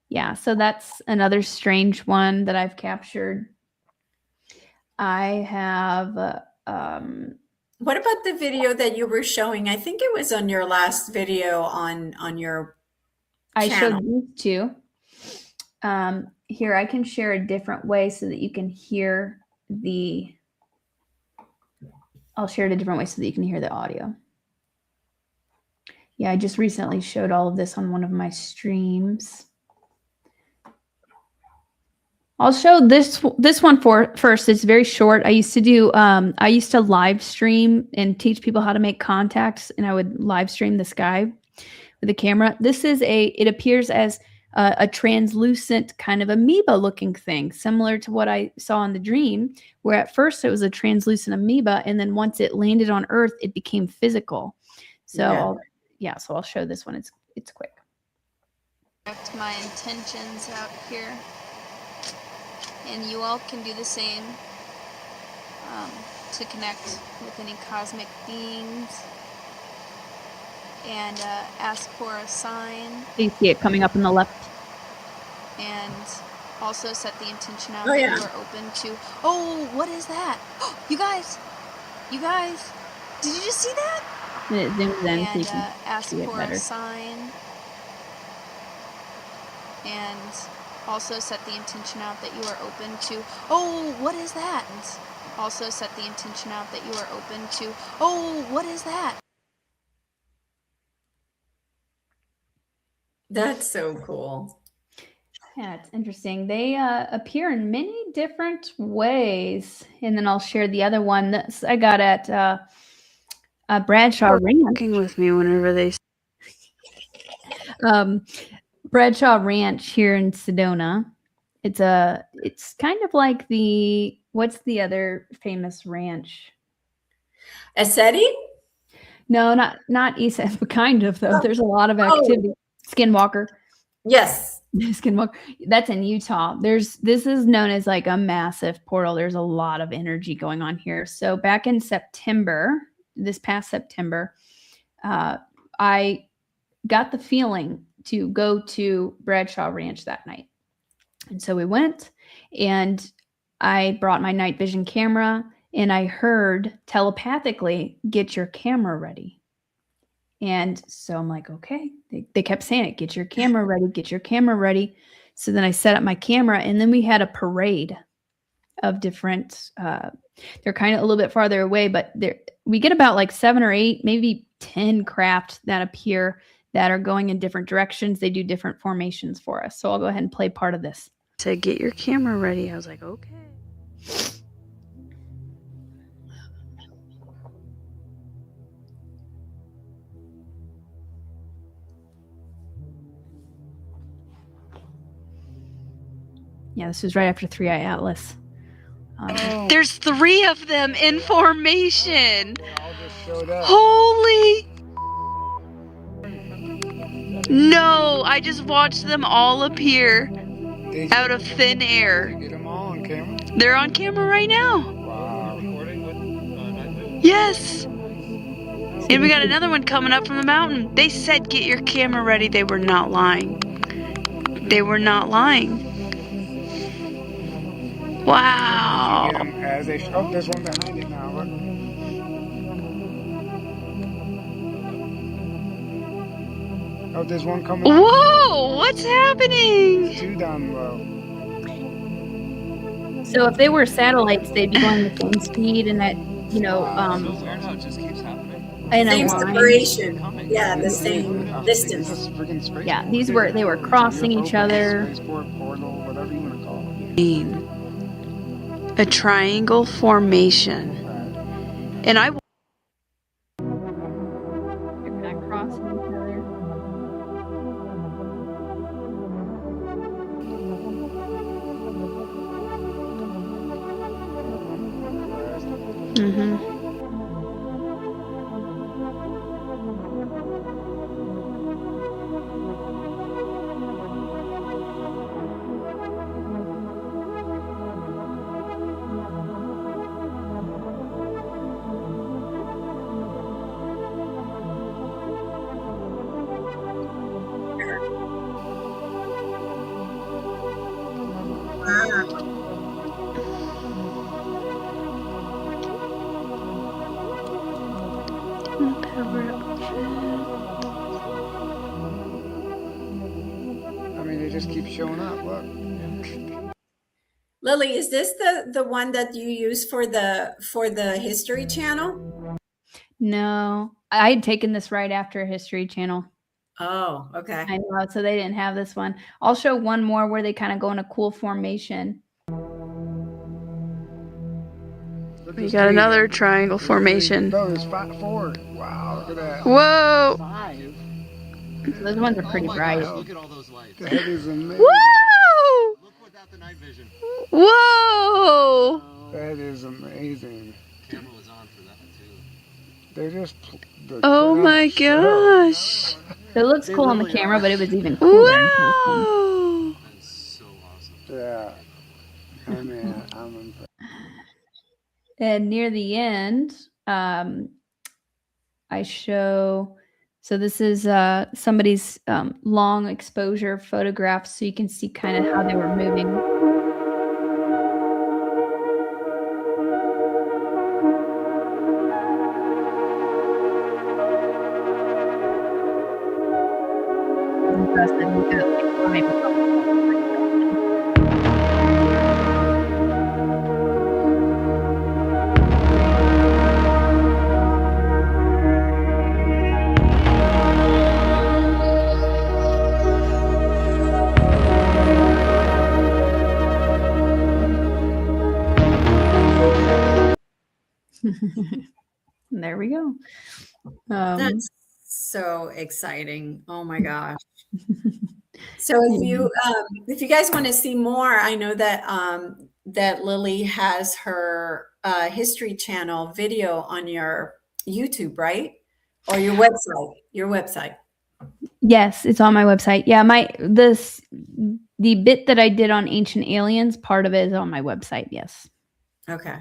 Yeah. So that's another strange one that I've captured. I have, what about the video that you were showing? I think it was on your last video on your I channel. showed these two. Here, I can share a different way so that you can hear I'll share it a different way so that you can hear the audio. Yeah, I just recently showed all of this on one of my streams. I'll show this one first. It's very short. I used to live stream and teach people how to make contacts, and I would live stream the sky with a camera. This is it appears as a translucent kind of amoeba looking thing, similar to what I saw in the dream, where at first it was a translucent amoeba, and then once it landed on Earth, it became physical. So so I'll show this one. It's quick. Direct my intentions out here, and you all can do the same to connect with any cosmic beings. And ask for a sign. You see it coming up on the left. And also set the intention out that you are open to. Oh, what is that? You guys, did you just see that? And it zooms in and so you can ask see for a sign. And also set the intention out that you are open to. Oh, what is that? And also set the intention out that you are open to. Oh, what is that? That's so cool. Yeah, it's interesting. They appear in many different ways. And then I'll share the other one that I got at Bradshaw Ranch. Working with me whenever they Bradshaw Ranch here in Sedona. It's kind of like what's the other famous ranch? Aseti? No, not East, but kind of though. There's a lot of activity. Skinwalker. Yes. Skinwalker. That's in Utah. This is known as like a massive portal. There's a lot of energy going on here. So back in September, this past September, I got the feeling to go to Bradshaw Ranch that night. And so we went, and I brought my night vision camera, and I heard telepathically, "Get your camera ready." And so I'm like, okay, they kept saying it, "Get your camera ready, get your camera ready." So then I set up my camera, and then we had a parade of different, they're kind of a little bit farther away, but we get about like 7 or 8, maybe 10 craft that appear that are going in different directions. They do different formations for us. So I'll go ahead and play part of this. To "Get your camera ready." I was like, okay. Yeah, this was right after 3-Eye Atlas. There's 3 of them in formation. Holy. No, I just watched them all appear out of thin air. Get them all on camera? They're on camera right now. Wow. Yes. And we got another one coming up from the mountain. They said, "Get your camera ready." They were not lying. They were not lying. Wow. as they. Oh, there's one behind it now. Look. Oh, there's one coming. Whoa! What's happening? There's two down low. So if they were satellites, they'd be going the same speed and at, you know, So weird how it just keeps happening. in a Same line. separation. Coming. Yeah, the same distance. It's a freaking spaceport. Yeah, they were crossing each other. Spaceport, portal, whatever you want to call it. A triangle formation. And I. They're not crossing each other. Mm-hmm. I mean, they just keep showing up. Look. Lily, is this the one that you use for the History Channel? No, I had taken this right after History Channel. Oh, okay. I know, so they didn't have this one. I'll show one more where they kind of go in a cool formation. We got another triangle formation. Oh, there's 4. Wow, look at that. Whoa! 5. Those ones are pretty bright. Gosh, look at all those lights. That is amazing. Whoa! Look without the night vision. Whoa! That is amazing. Camera was on for that too. They're just. Oh they're my not slow. gosh! It looks cool on the really camera, are. but it was even cooler. That is so awesome. Yeah. I mean, I'm impressed. And near the end, I show. So this is somebody's long exposure photograph, so you can see kind of how they were moving. There we go. That's so exciting. Oh my gosh. So if you guys want to see more, I know that that Lily has her History Channel video on your YouTube, right? Or your website. Your website. Yes, it's on my website. Yeah, the bit that I did on Ancient Aliens, part of it is on my website. Yes. Okay.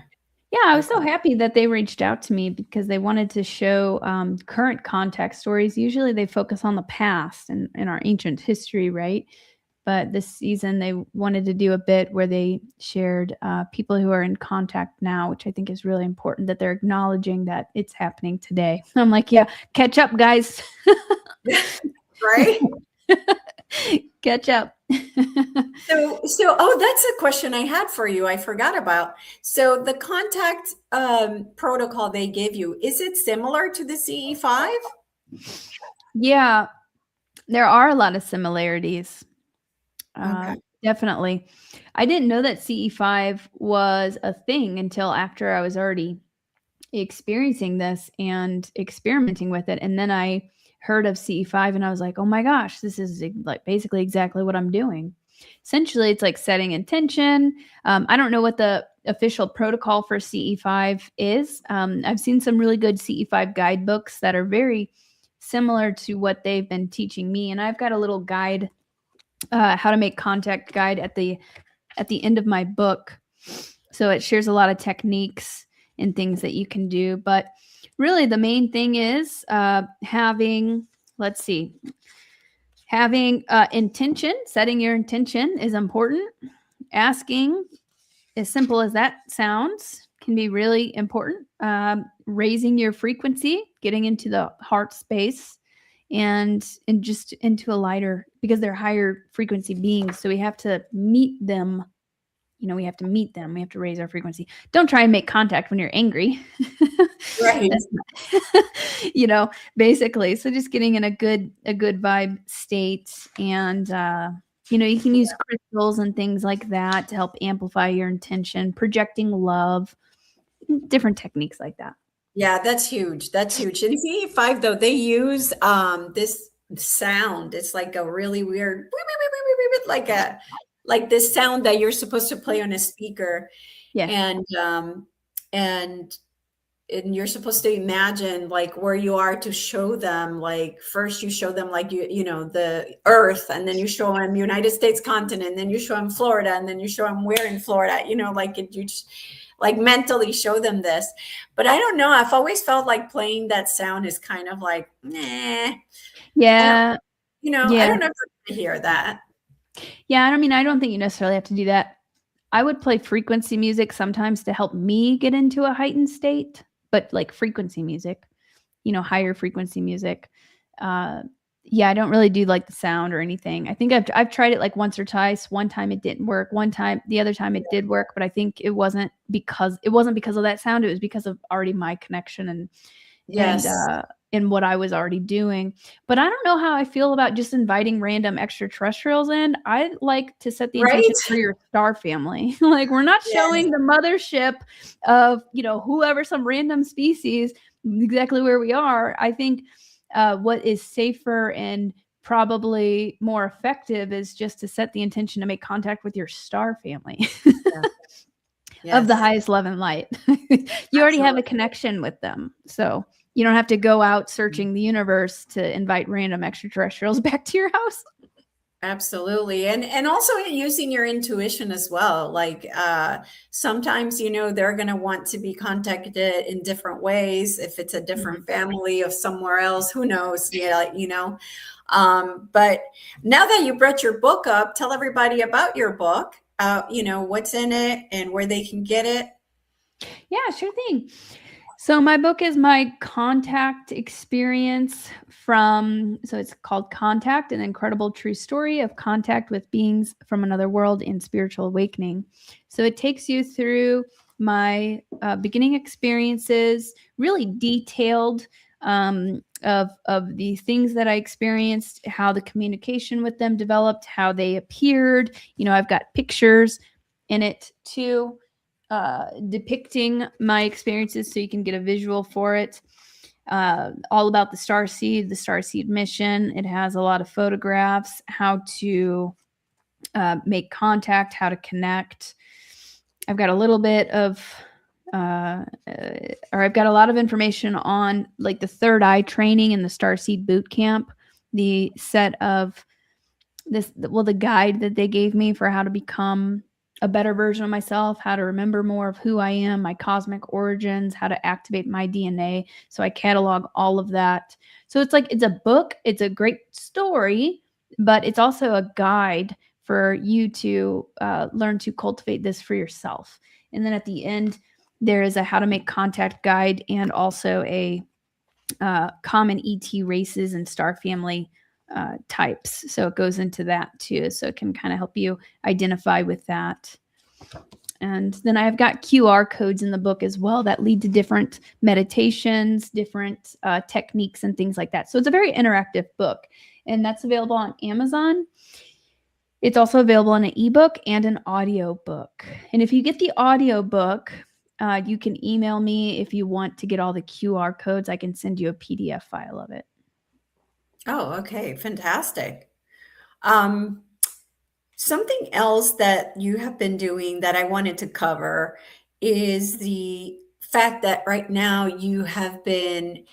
Yeah, I was so happy that they reached out to me because they wanted to show current context stories. Usually they focus on the past and our ancient history, right? But this season they wanted to do a bit where they shared people who are in contact now, which I think is really important that they're acknowledging that it's happening today. I'm like, yeah, catch up, guys. Right? Catch up. So that's a question I had for you. I forgot about. So the contact protocol they give you, is it similar to the CE5? Yeah, there are a lot of similarities. Okay. Definitely. I didn't know that CE5 was a thing until after I was already experiencing this and experimenting with it. And then I heard of CE5 and I was like, oh my gosh, this is like basically exactly what I'm doing. Essentially, it's like setting intention. I don't know what the official protocol for CE5 is. I've seen some really good CE5 guidebooks that are very similar to what they've been teaching me. And I've got a little guide, how to make contact guide at the end of my book. So it shares a lot of techniques and things that you can do. But really the main thing is having intention. Setting your intention is important. Asking, as simple as that sounds, can be really important. Raising your frequency, getting into the heart space, and just into a lighter, because they're higher frequency beings. So we have to meet them. We have to meet them. We have to raise our frequency. Don't try and make contact when you're angry. Right. Basically. So just getting in a good vibe state, and you can use crystals and things like that to help amplify your intention, projecting love, different techniques like that. Yeah, that's huge. That's huge. In CE5 though, they use this sound. It's like a really weird, like this sound that you're supposed to play on a speaker. Yeah. And you're supposed to imagine like where you are to show them, like first you show them like the earth, and then you show them United States continent, and then you show them Florida, and then you show them where in Florida, you just like mentally show them this. But I don't know, I've always felt like playing that sound is kind of like, nah. Yeah. I don't know if I hear that. Yeah, I don't think you necessarily have to do that. I would play frequency music sometimes to help me get into a heightened state, but like frequency music, higher frequency music. Yeah, I don't really do like the sound or anything. I think I've tried it like once or twice. One time it didn't work. The other time it did work, but I think it wasn't because of that sound. It was because of already my connection and in what I was already doing. But I don't know how I feel about just inviting random extraterrestrials in. I like to set the intention for your star family. Like, we're not showing the mothership of, whoever, some random species, exactly where we are. I think what is safer and probably more effective is just to set the intention to make contact with your star family. Of the highest love and light. You already have a connection with them. So you don't have to go out searching the universe to invite random extraterrestrials back to your house. Absolutely. And also using your intuition as well. Like sometimes, they're going to want to be contacted in different ways. If it's a different family of somewhere else, who knows? But now that you brought your book up, tell everybody about your book, what's in it and where they can get it. Yeah, sure thing. So my book is my contact experience so it's called Contact, an incredible true story of contact with beings from another world and spiritual awakening. So it takes you through my beginning experiences, really detailed of the things that I experienced, how the communication with them developed, how they appeared. I've got pictures in it too, depicting my experiences so you can get a visual for it. All about the Starseed mission. It has a lot of photographs, how to make contact, how to connect. I've got a little bit of I've got a lot of information on like the third eye training and the Starseed boot camp, the set of the guide that they gave me for how to become a better version of myself, how to remember more of who I am, my cosmic origins, how to activate my DNA. So I catalog all of that. So it's a book. It's a great story, but it's also a guide for you to learn to cultivate this for yourself. And then at the end, there is a how to make contact guide and also a common ET races and star family types. So it goes into that too. So it can kind of help you identify with that. And then I've got QR codes in the book as well that lead to different meditations, different techniques and things like that. So it's a very interactive book, and that's available on Amazon. It's also available in an ebook and an audio book. And if you get the audio book, you can email me if you want to get all the QR codes. I can send you a PDF file of it. Oh, okay. Fantastic. Something else that you have been doing that I wanted to cover is the fact that right now you have been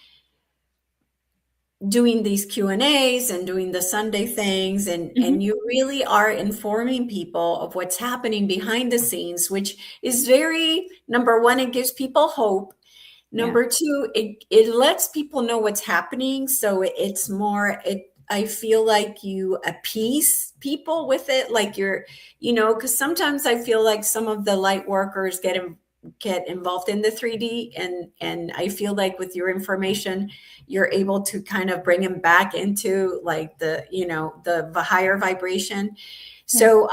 doing these Q&As and doing the Sunday things, and you really are informing people of what's happening behind the scenes, which is number one, it gives people hope. Number two, it lets people know what's happening. So it's more, I feel like you appease people with it. Like because sometimes I feel like some of the light workers get get involved in the 3D, and I feel like with your information, you're able to kind of bring them back into like the, you know, the higher vibration. So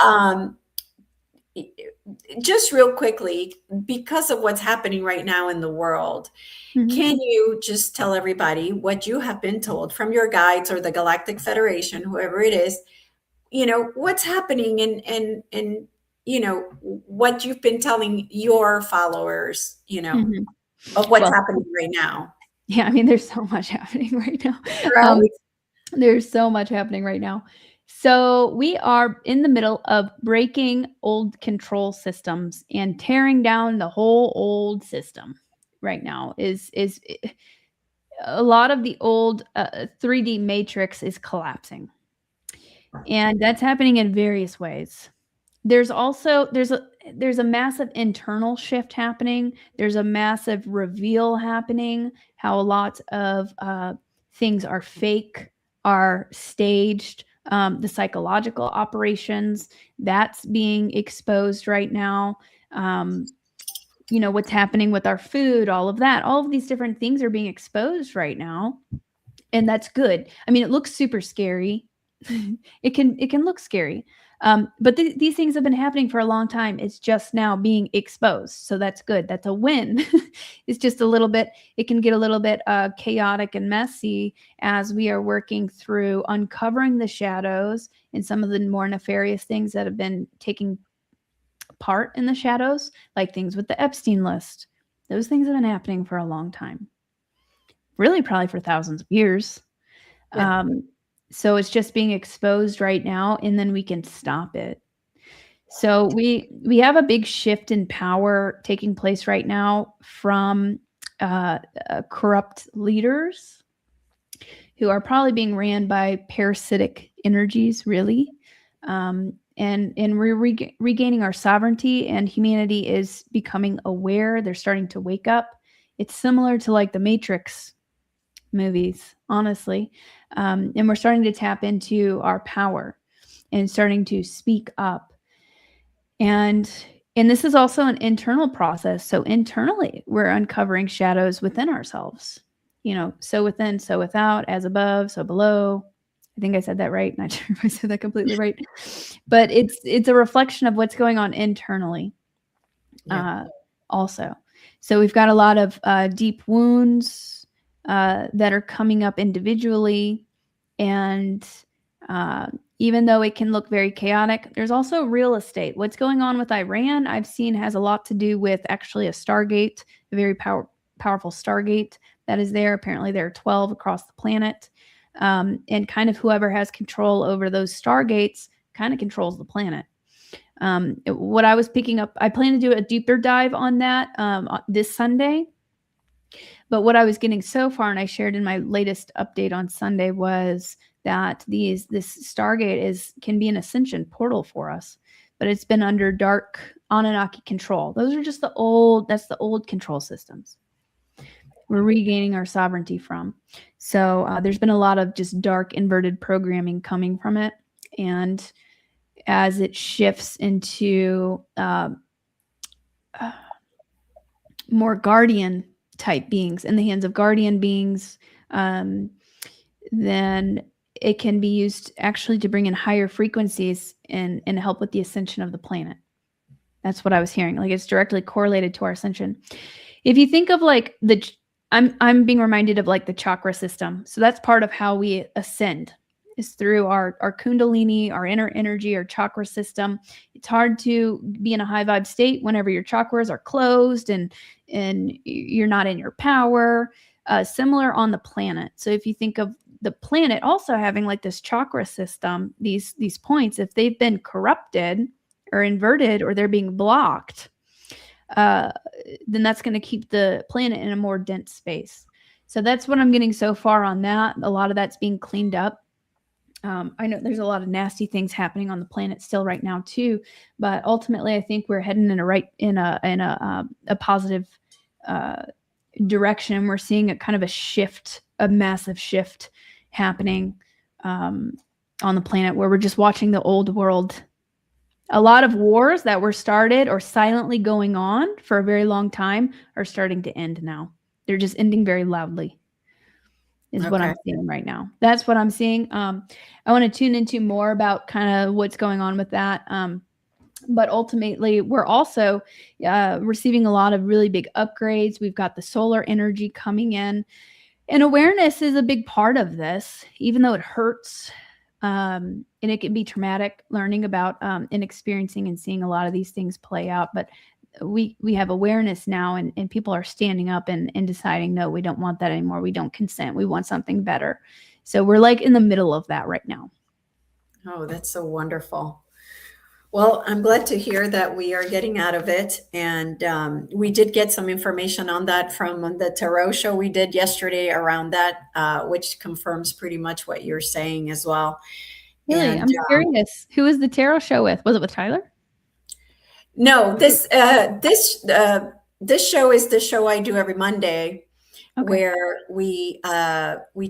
just real quickly, because of what's happening right now in the world, Mhm. can you just tell everybody what you have been told from your guides or the Galactic Federation, whoever it is, you know, what's happening, and you know, what you've been telling your followers, you know, Mhm. of what's Well, happening right now, yeah, I mean, there's so much happening right now. right? There's so much happening right now. So we are in the middle of breaking old control systems and tearing down the whole old system right now. Is a lot of the old 3D matrix is collapsing, and that's happening in various ways. There's also there's a massive internal shift happening. There's a massive reveal happening. How a lot of things are fake, are staged. The psychological operations that's being exposed right now. You know, what's happening with our food, all of that, all of these different things are being exposed right now, and that's good. I mean, it looks super scary. It can look scary, but these things have been happening for a long time. It's just now being exposed, so that's good. That's a win. It's just a little bit. It can get a little bit chaotic and messy as we are working through uncovering the shadows and some of the more nefarious things that have been taking part in the shadows, like things with the Epstein list. Those things have been happening for a long time, really, probably for thousands of years. Yeah. So it's just being exposed right now, and then we can stop it. So we have a big shift in power taking place right now from corrupt leaders who are probably being ran by parasitic energies, really. And we're regaining our sovereignty, and humanity is becoming aware. They're starting to wake up. It's similar to like the Matrix movies, honestly. And we're starting to tap into our power and starting to speak up. And this is also an internal process. So internally, we're uncovering shadows within ourselves. You know, so within, so without, as above, so below. I think I said that right. Not sure if I said that completely right. But it's a reflection of what's going on internally. Also. So we've got a lot of deep wounds that are coming up individually. And even though it can look very chaotic, there's also real estate. What's going on with Iran, I've seen, has a lot to do with actually a Stargate, a very powerful Stargate that is there. Apparently there are 12 across the planet. And kind of whoever has control over those Stargates kind of controls the planet. What I was picking up, I plan to do a deeper dive on that this Sunday. But what I was getting so far, and I shared in my latest update on Sunday, was that this Stargate can be an ascension portal for us, but it's been under dark Anunnaki control. Those are just that's the old control systems we're regaining our sovereignty from. So there's been a lot of just dark inverted programming coming from it. And as it shifts into more guardian type beings, in the hands of guardian beings, then it can be used actually to bring in higher frequencies and help with the ascension of the planet. That's what I was hearing. Like, it's directly correlated to our ascension. If you think of like I'm being reminded of like the chakra system. So that's part of how we ascend, is through our kundalini, our inner energy, our chakra system. It's hard to be in a high vibe state whenever your chakras are closed and you're not in your power. Similar on the planet. So if you think of the planet also having like this chakra system, these points, if they've been corrupted or inverted or they're being blocked, then that's going to keep the planet in a more dense space. So that's what I'm getting so far on that. A lot of that's being cleaned up. I know there's a lot of nasty things happening on the planet still right now too, but ultimately I think we're heading in a positive direction. We're seeing a kind of a shift, a massive shift happening on the planet, where we're just watching the old world A lot of wars that were started or silently going on for a very long time are starting to end now. They're just ending very loudly, is what I'm seeing right now. That's what I'm seeing. I want to tune into more about kind of what's going on with that. But ultimately, we're also receiving a lot of really big upgrades. We've got the solar energy coming in. And awareness is a big part of this, even though it hurts. And it can be traumatic learning about and experiencing and seeing a lot of these things play out. But we have awareness now, and people are standing up and deciding, no, we don't want that anymore. We don't consent. We want something better. So we're like in the middle of that right now. Oh, that's so wonderful. Well, I'm glad to hear that we are getting out of it. And we did get some information on that from the tarot show we did yesterday around that, which confirms pretty much what you're saying as well. Really? And, I'm curious. Who was the tarot show with? Was it with Tyler? No, this show is the show I do every Monday. Okay. Where we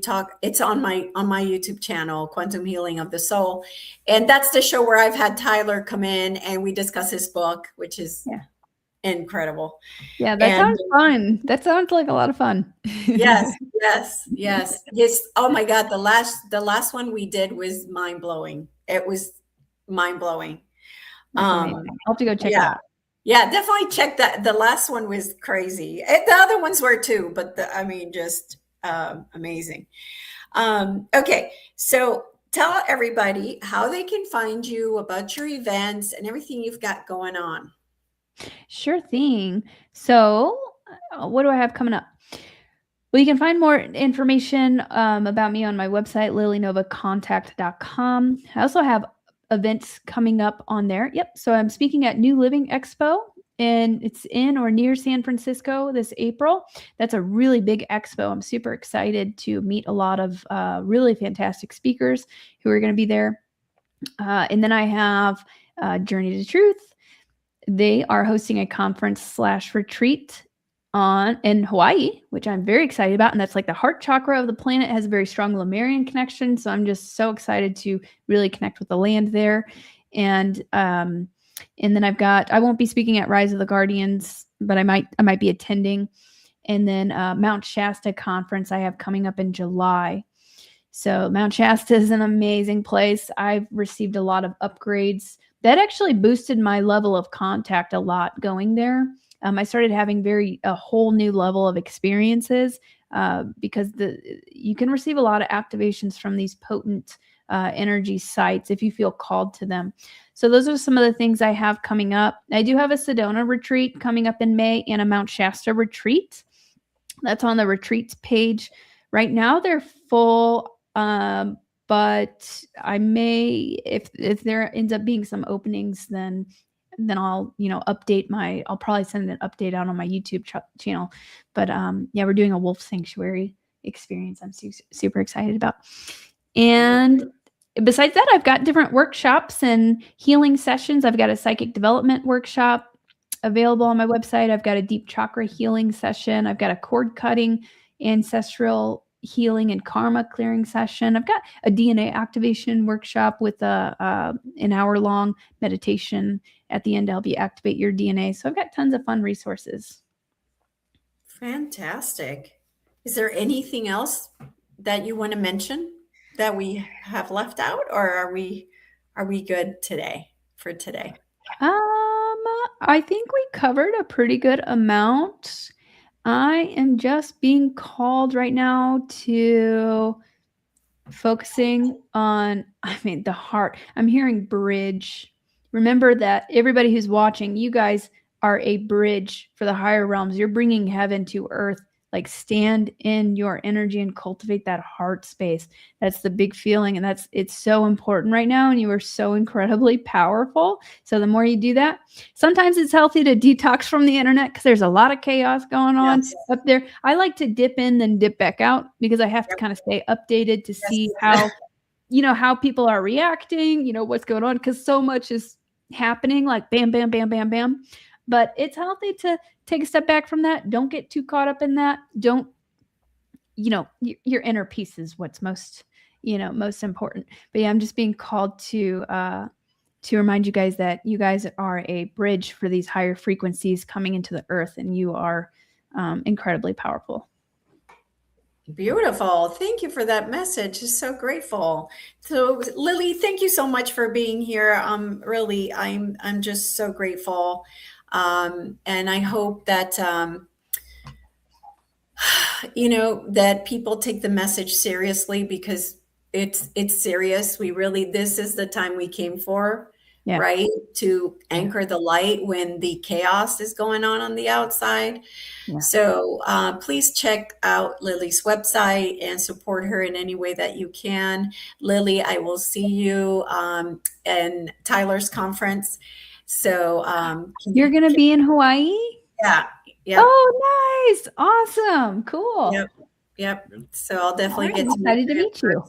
talk. It's on my YouTube channel, Quantum Healing of the Soul, and that's the show where I've had Tyler come in and we discuss his book, which is incredible. Yeah, that sounds fun. That sounds like a lot of fun. Yes. Oh my God, the last one we did was mind blowing. It was mind blowing. I'll have to go check it out. Yeah, definitely check that. The last one was crazy. The other ones were too, but just amazing. Okay, so tell everybody how they can find you, about your events and everything you've got going on. Sure thing. So what do I have coming up? Well, you can find more information about me on my website, lilynovacontact.com. I also have events coming up on there. Yep. So I'm speaking at New Living Expo, and it's in or near San Francisco this April. That's a really big expo. I'm super excited to meet a lot of really fantastic speakers who are going to be there. And then I have Journey to Truth. They are hosting a conference/retreat in Hawaii, which I'm very excited about. And that's like the heart chakra of the planet. It has a very strong Lemurian connection. So I'm just so excited to really connect with the land there. And then I won't be speaking at Rise of the Guardians, but I might be attending. And then Mount Shasta conference I have coming up in July. So Mount Shasta is an amazing place. I've received a lot of upgrades. That actually boosted my level of contact a lot going there. I started having a whole new level of experiences because you can receive a lot of activations from these potent energy sites if you feel called to them. So those are some of the things I have coming up. I do have a Sedona retreat coming up in May and a Mount Shasta retreat. That's on the retreats page. Right now they're full, but I may, if there ends up being some openings, then I'll, I'll probably send an update out on my YouTube channel. But we're doing a wolf sanctuary experience I'm super excited about. And besides that, I've got different workshops and healing sessions. I've got a psychic development workshop available on my website. I've got a deep chakra healing session. I've got a cord cutting, ancestral healing and karma clearing session. I've got a DNA activation workshop with an hour-long meditation at the end to help you activate your DNA. So I've got tons of fun resources. Fantastic. Is there anything else that you want to mention that we have left out, or are we good for today? I think we covered a pretty good amount. I am just being called right now to focusing on, the heart. I'm hearing bridge. Remember that everybody who's watching, you guys are a bridge for the higher realms. You're bringing heaven to earth. Like, stand in your energy and cultivate that heart space. That's the big feeling. And it's so important right now. And you are so incredibly powerful. So the more you do that, sometimes it's healthy to detox from the internet because there's a lot of chaos going on up there. I like to dip in, then dip back out because I have to kind of stay updated to see how, how people are reacting, what's going on. Because so much is happening, like bam, bam, bam, bam, bam. But it's healthy to take a step back from that. Don't get too caught up in that. Don't, your inner peace is what's most important. But yeah, I'm just being called to to remind you guys that you guys are a bridge for these higher frequencies coming into the earth, and you are incredibly powerful. Beautiful. Thank you for that message. Just so grateful. So Lily, thank you so much for being here. Really, I'm just so grateful. And I hope that you know, that people take the message seriously, because it's serious. We really, this is the time we came for. Yeah. Right? To anchor the light when the chaos is going on the outside. Yeah. So please check out Lily's website and support her in any way that you can. Lily, I will see you in Tyler's conference. So You're going to be in Hawaii? Yeah. Yep. Oh, nice. Awesome. Cool. Yep. So I'll definitely get I'm excited to meet you.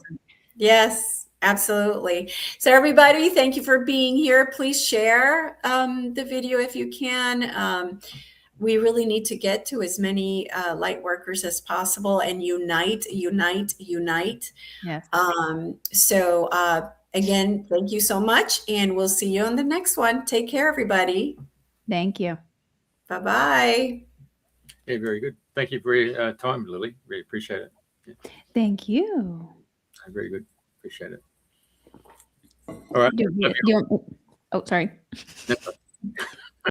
Yes, absolutely. So everybody, thank you for being here. Please share the video if you can. We really need to get to as many light workers as possible and unite. Yes. So again, thank you so much, and we'll see you on the next one. Take care, everybody. Thank you. Bye-bye. Yeah, very good. Thank you for your time, Lily. Really appreciate it. Yeah. Thank you. Very good. Appreciate it. All right. Oh, sorry. No,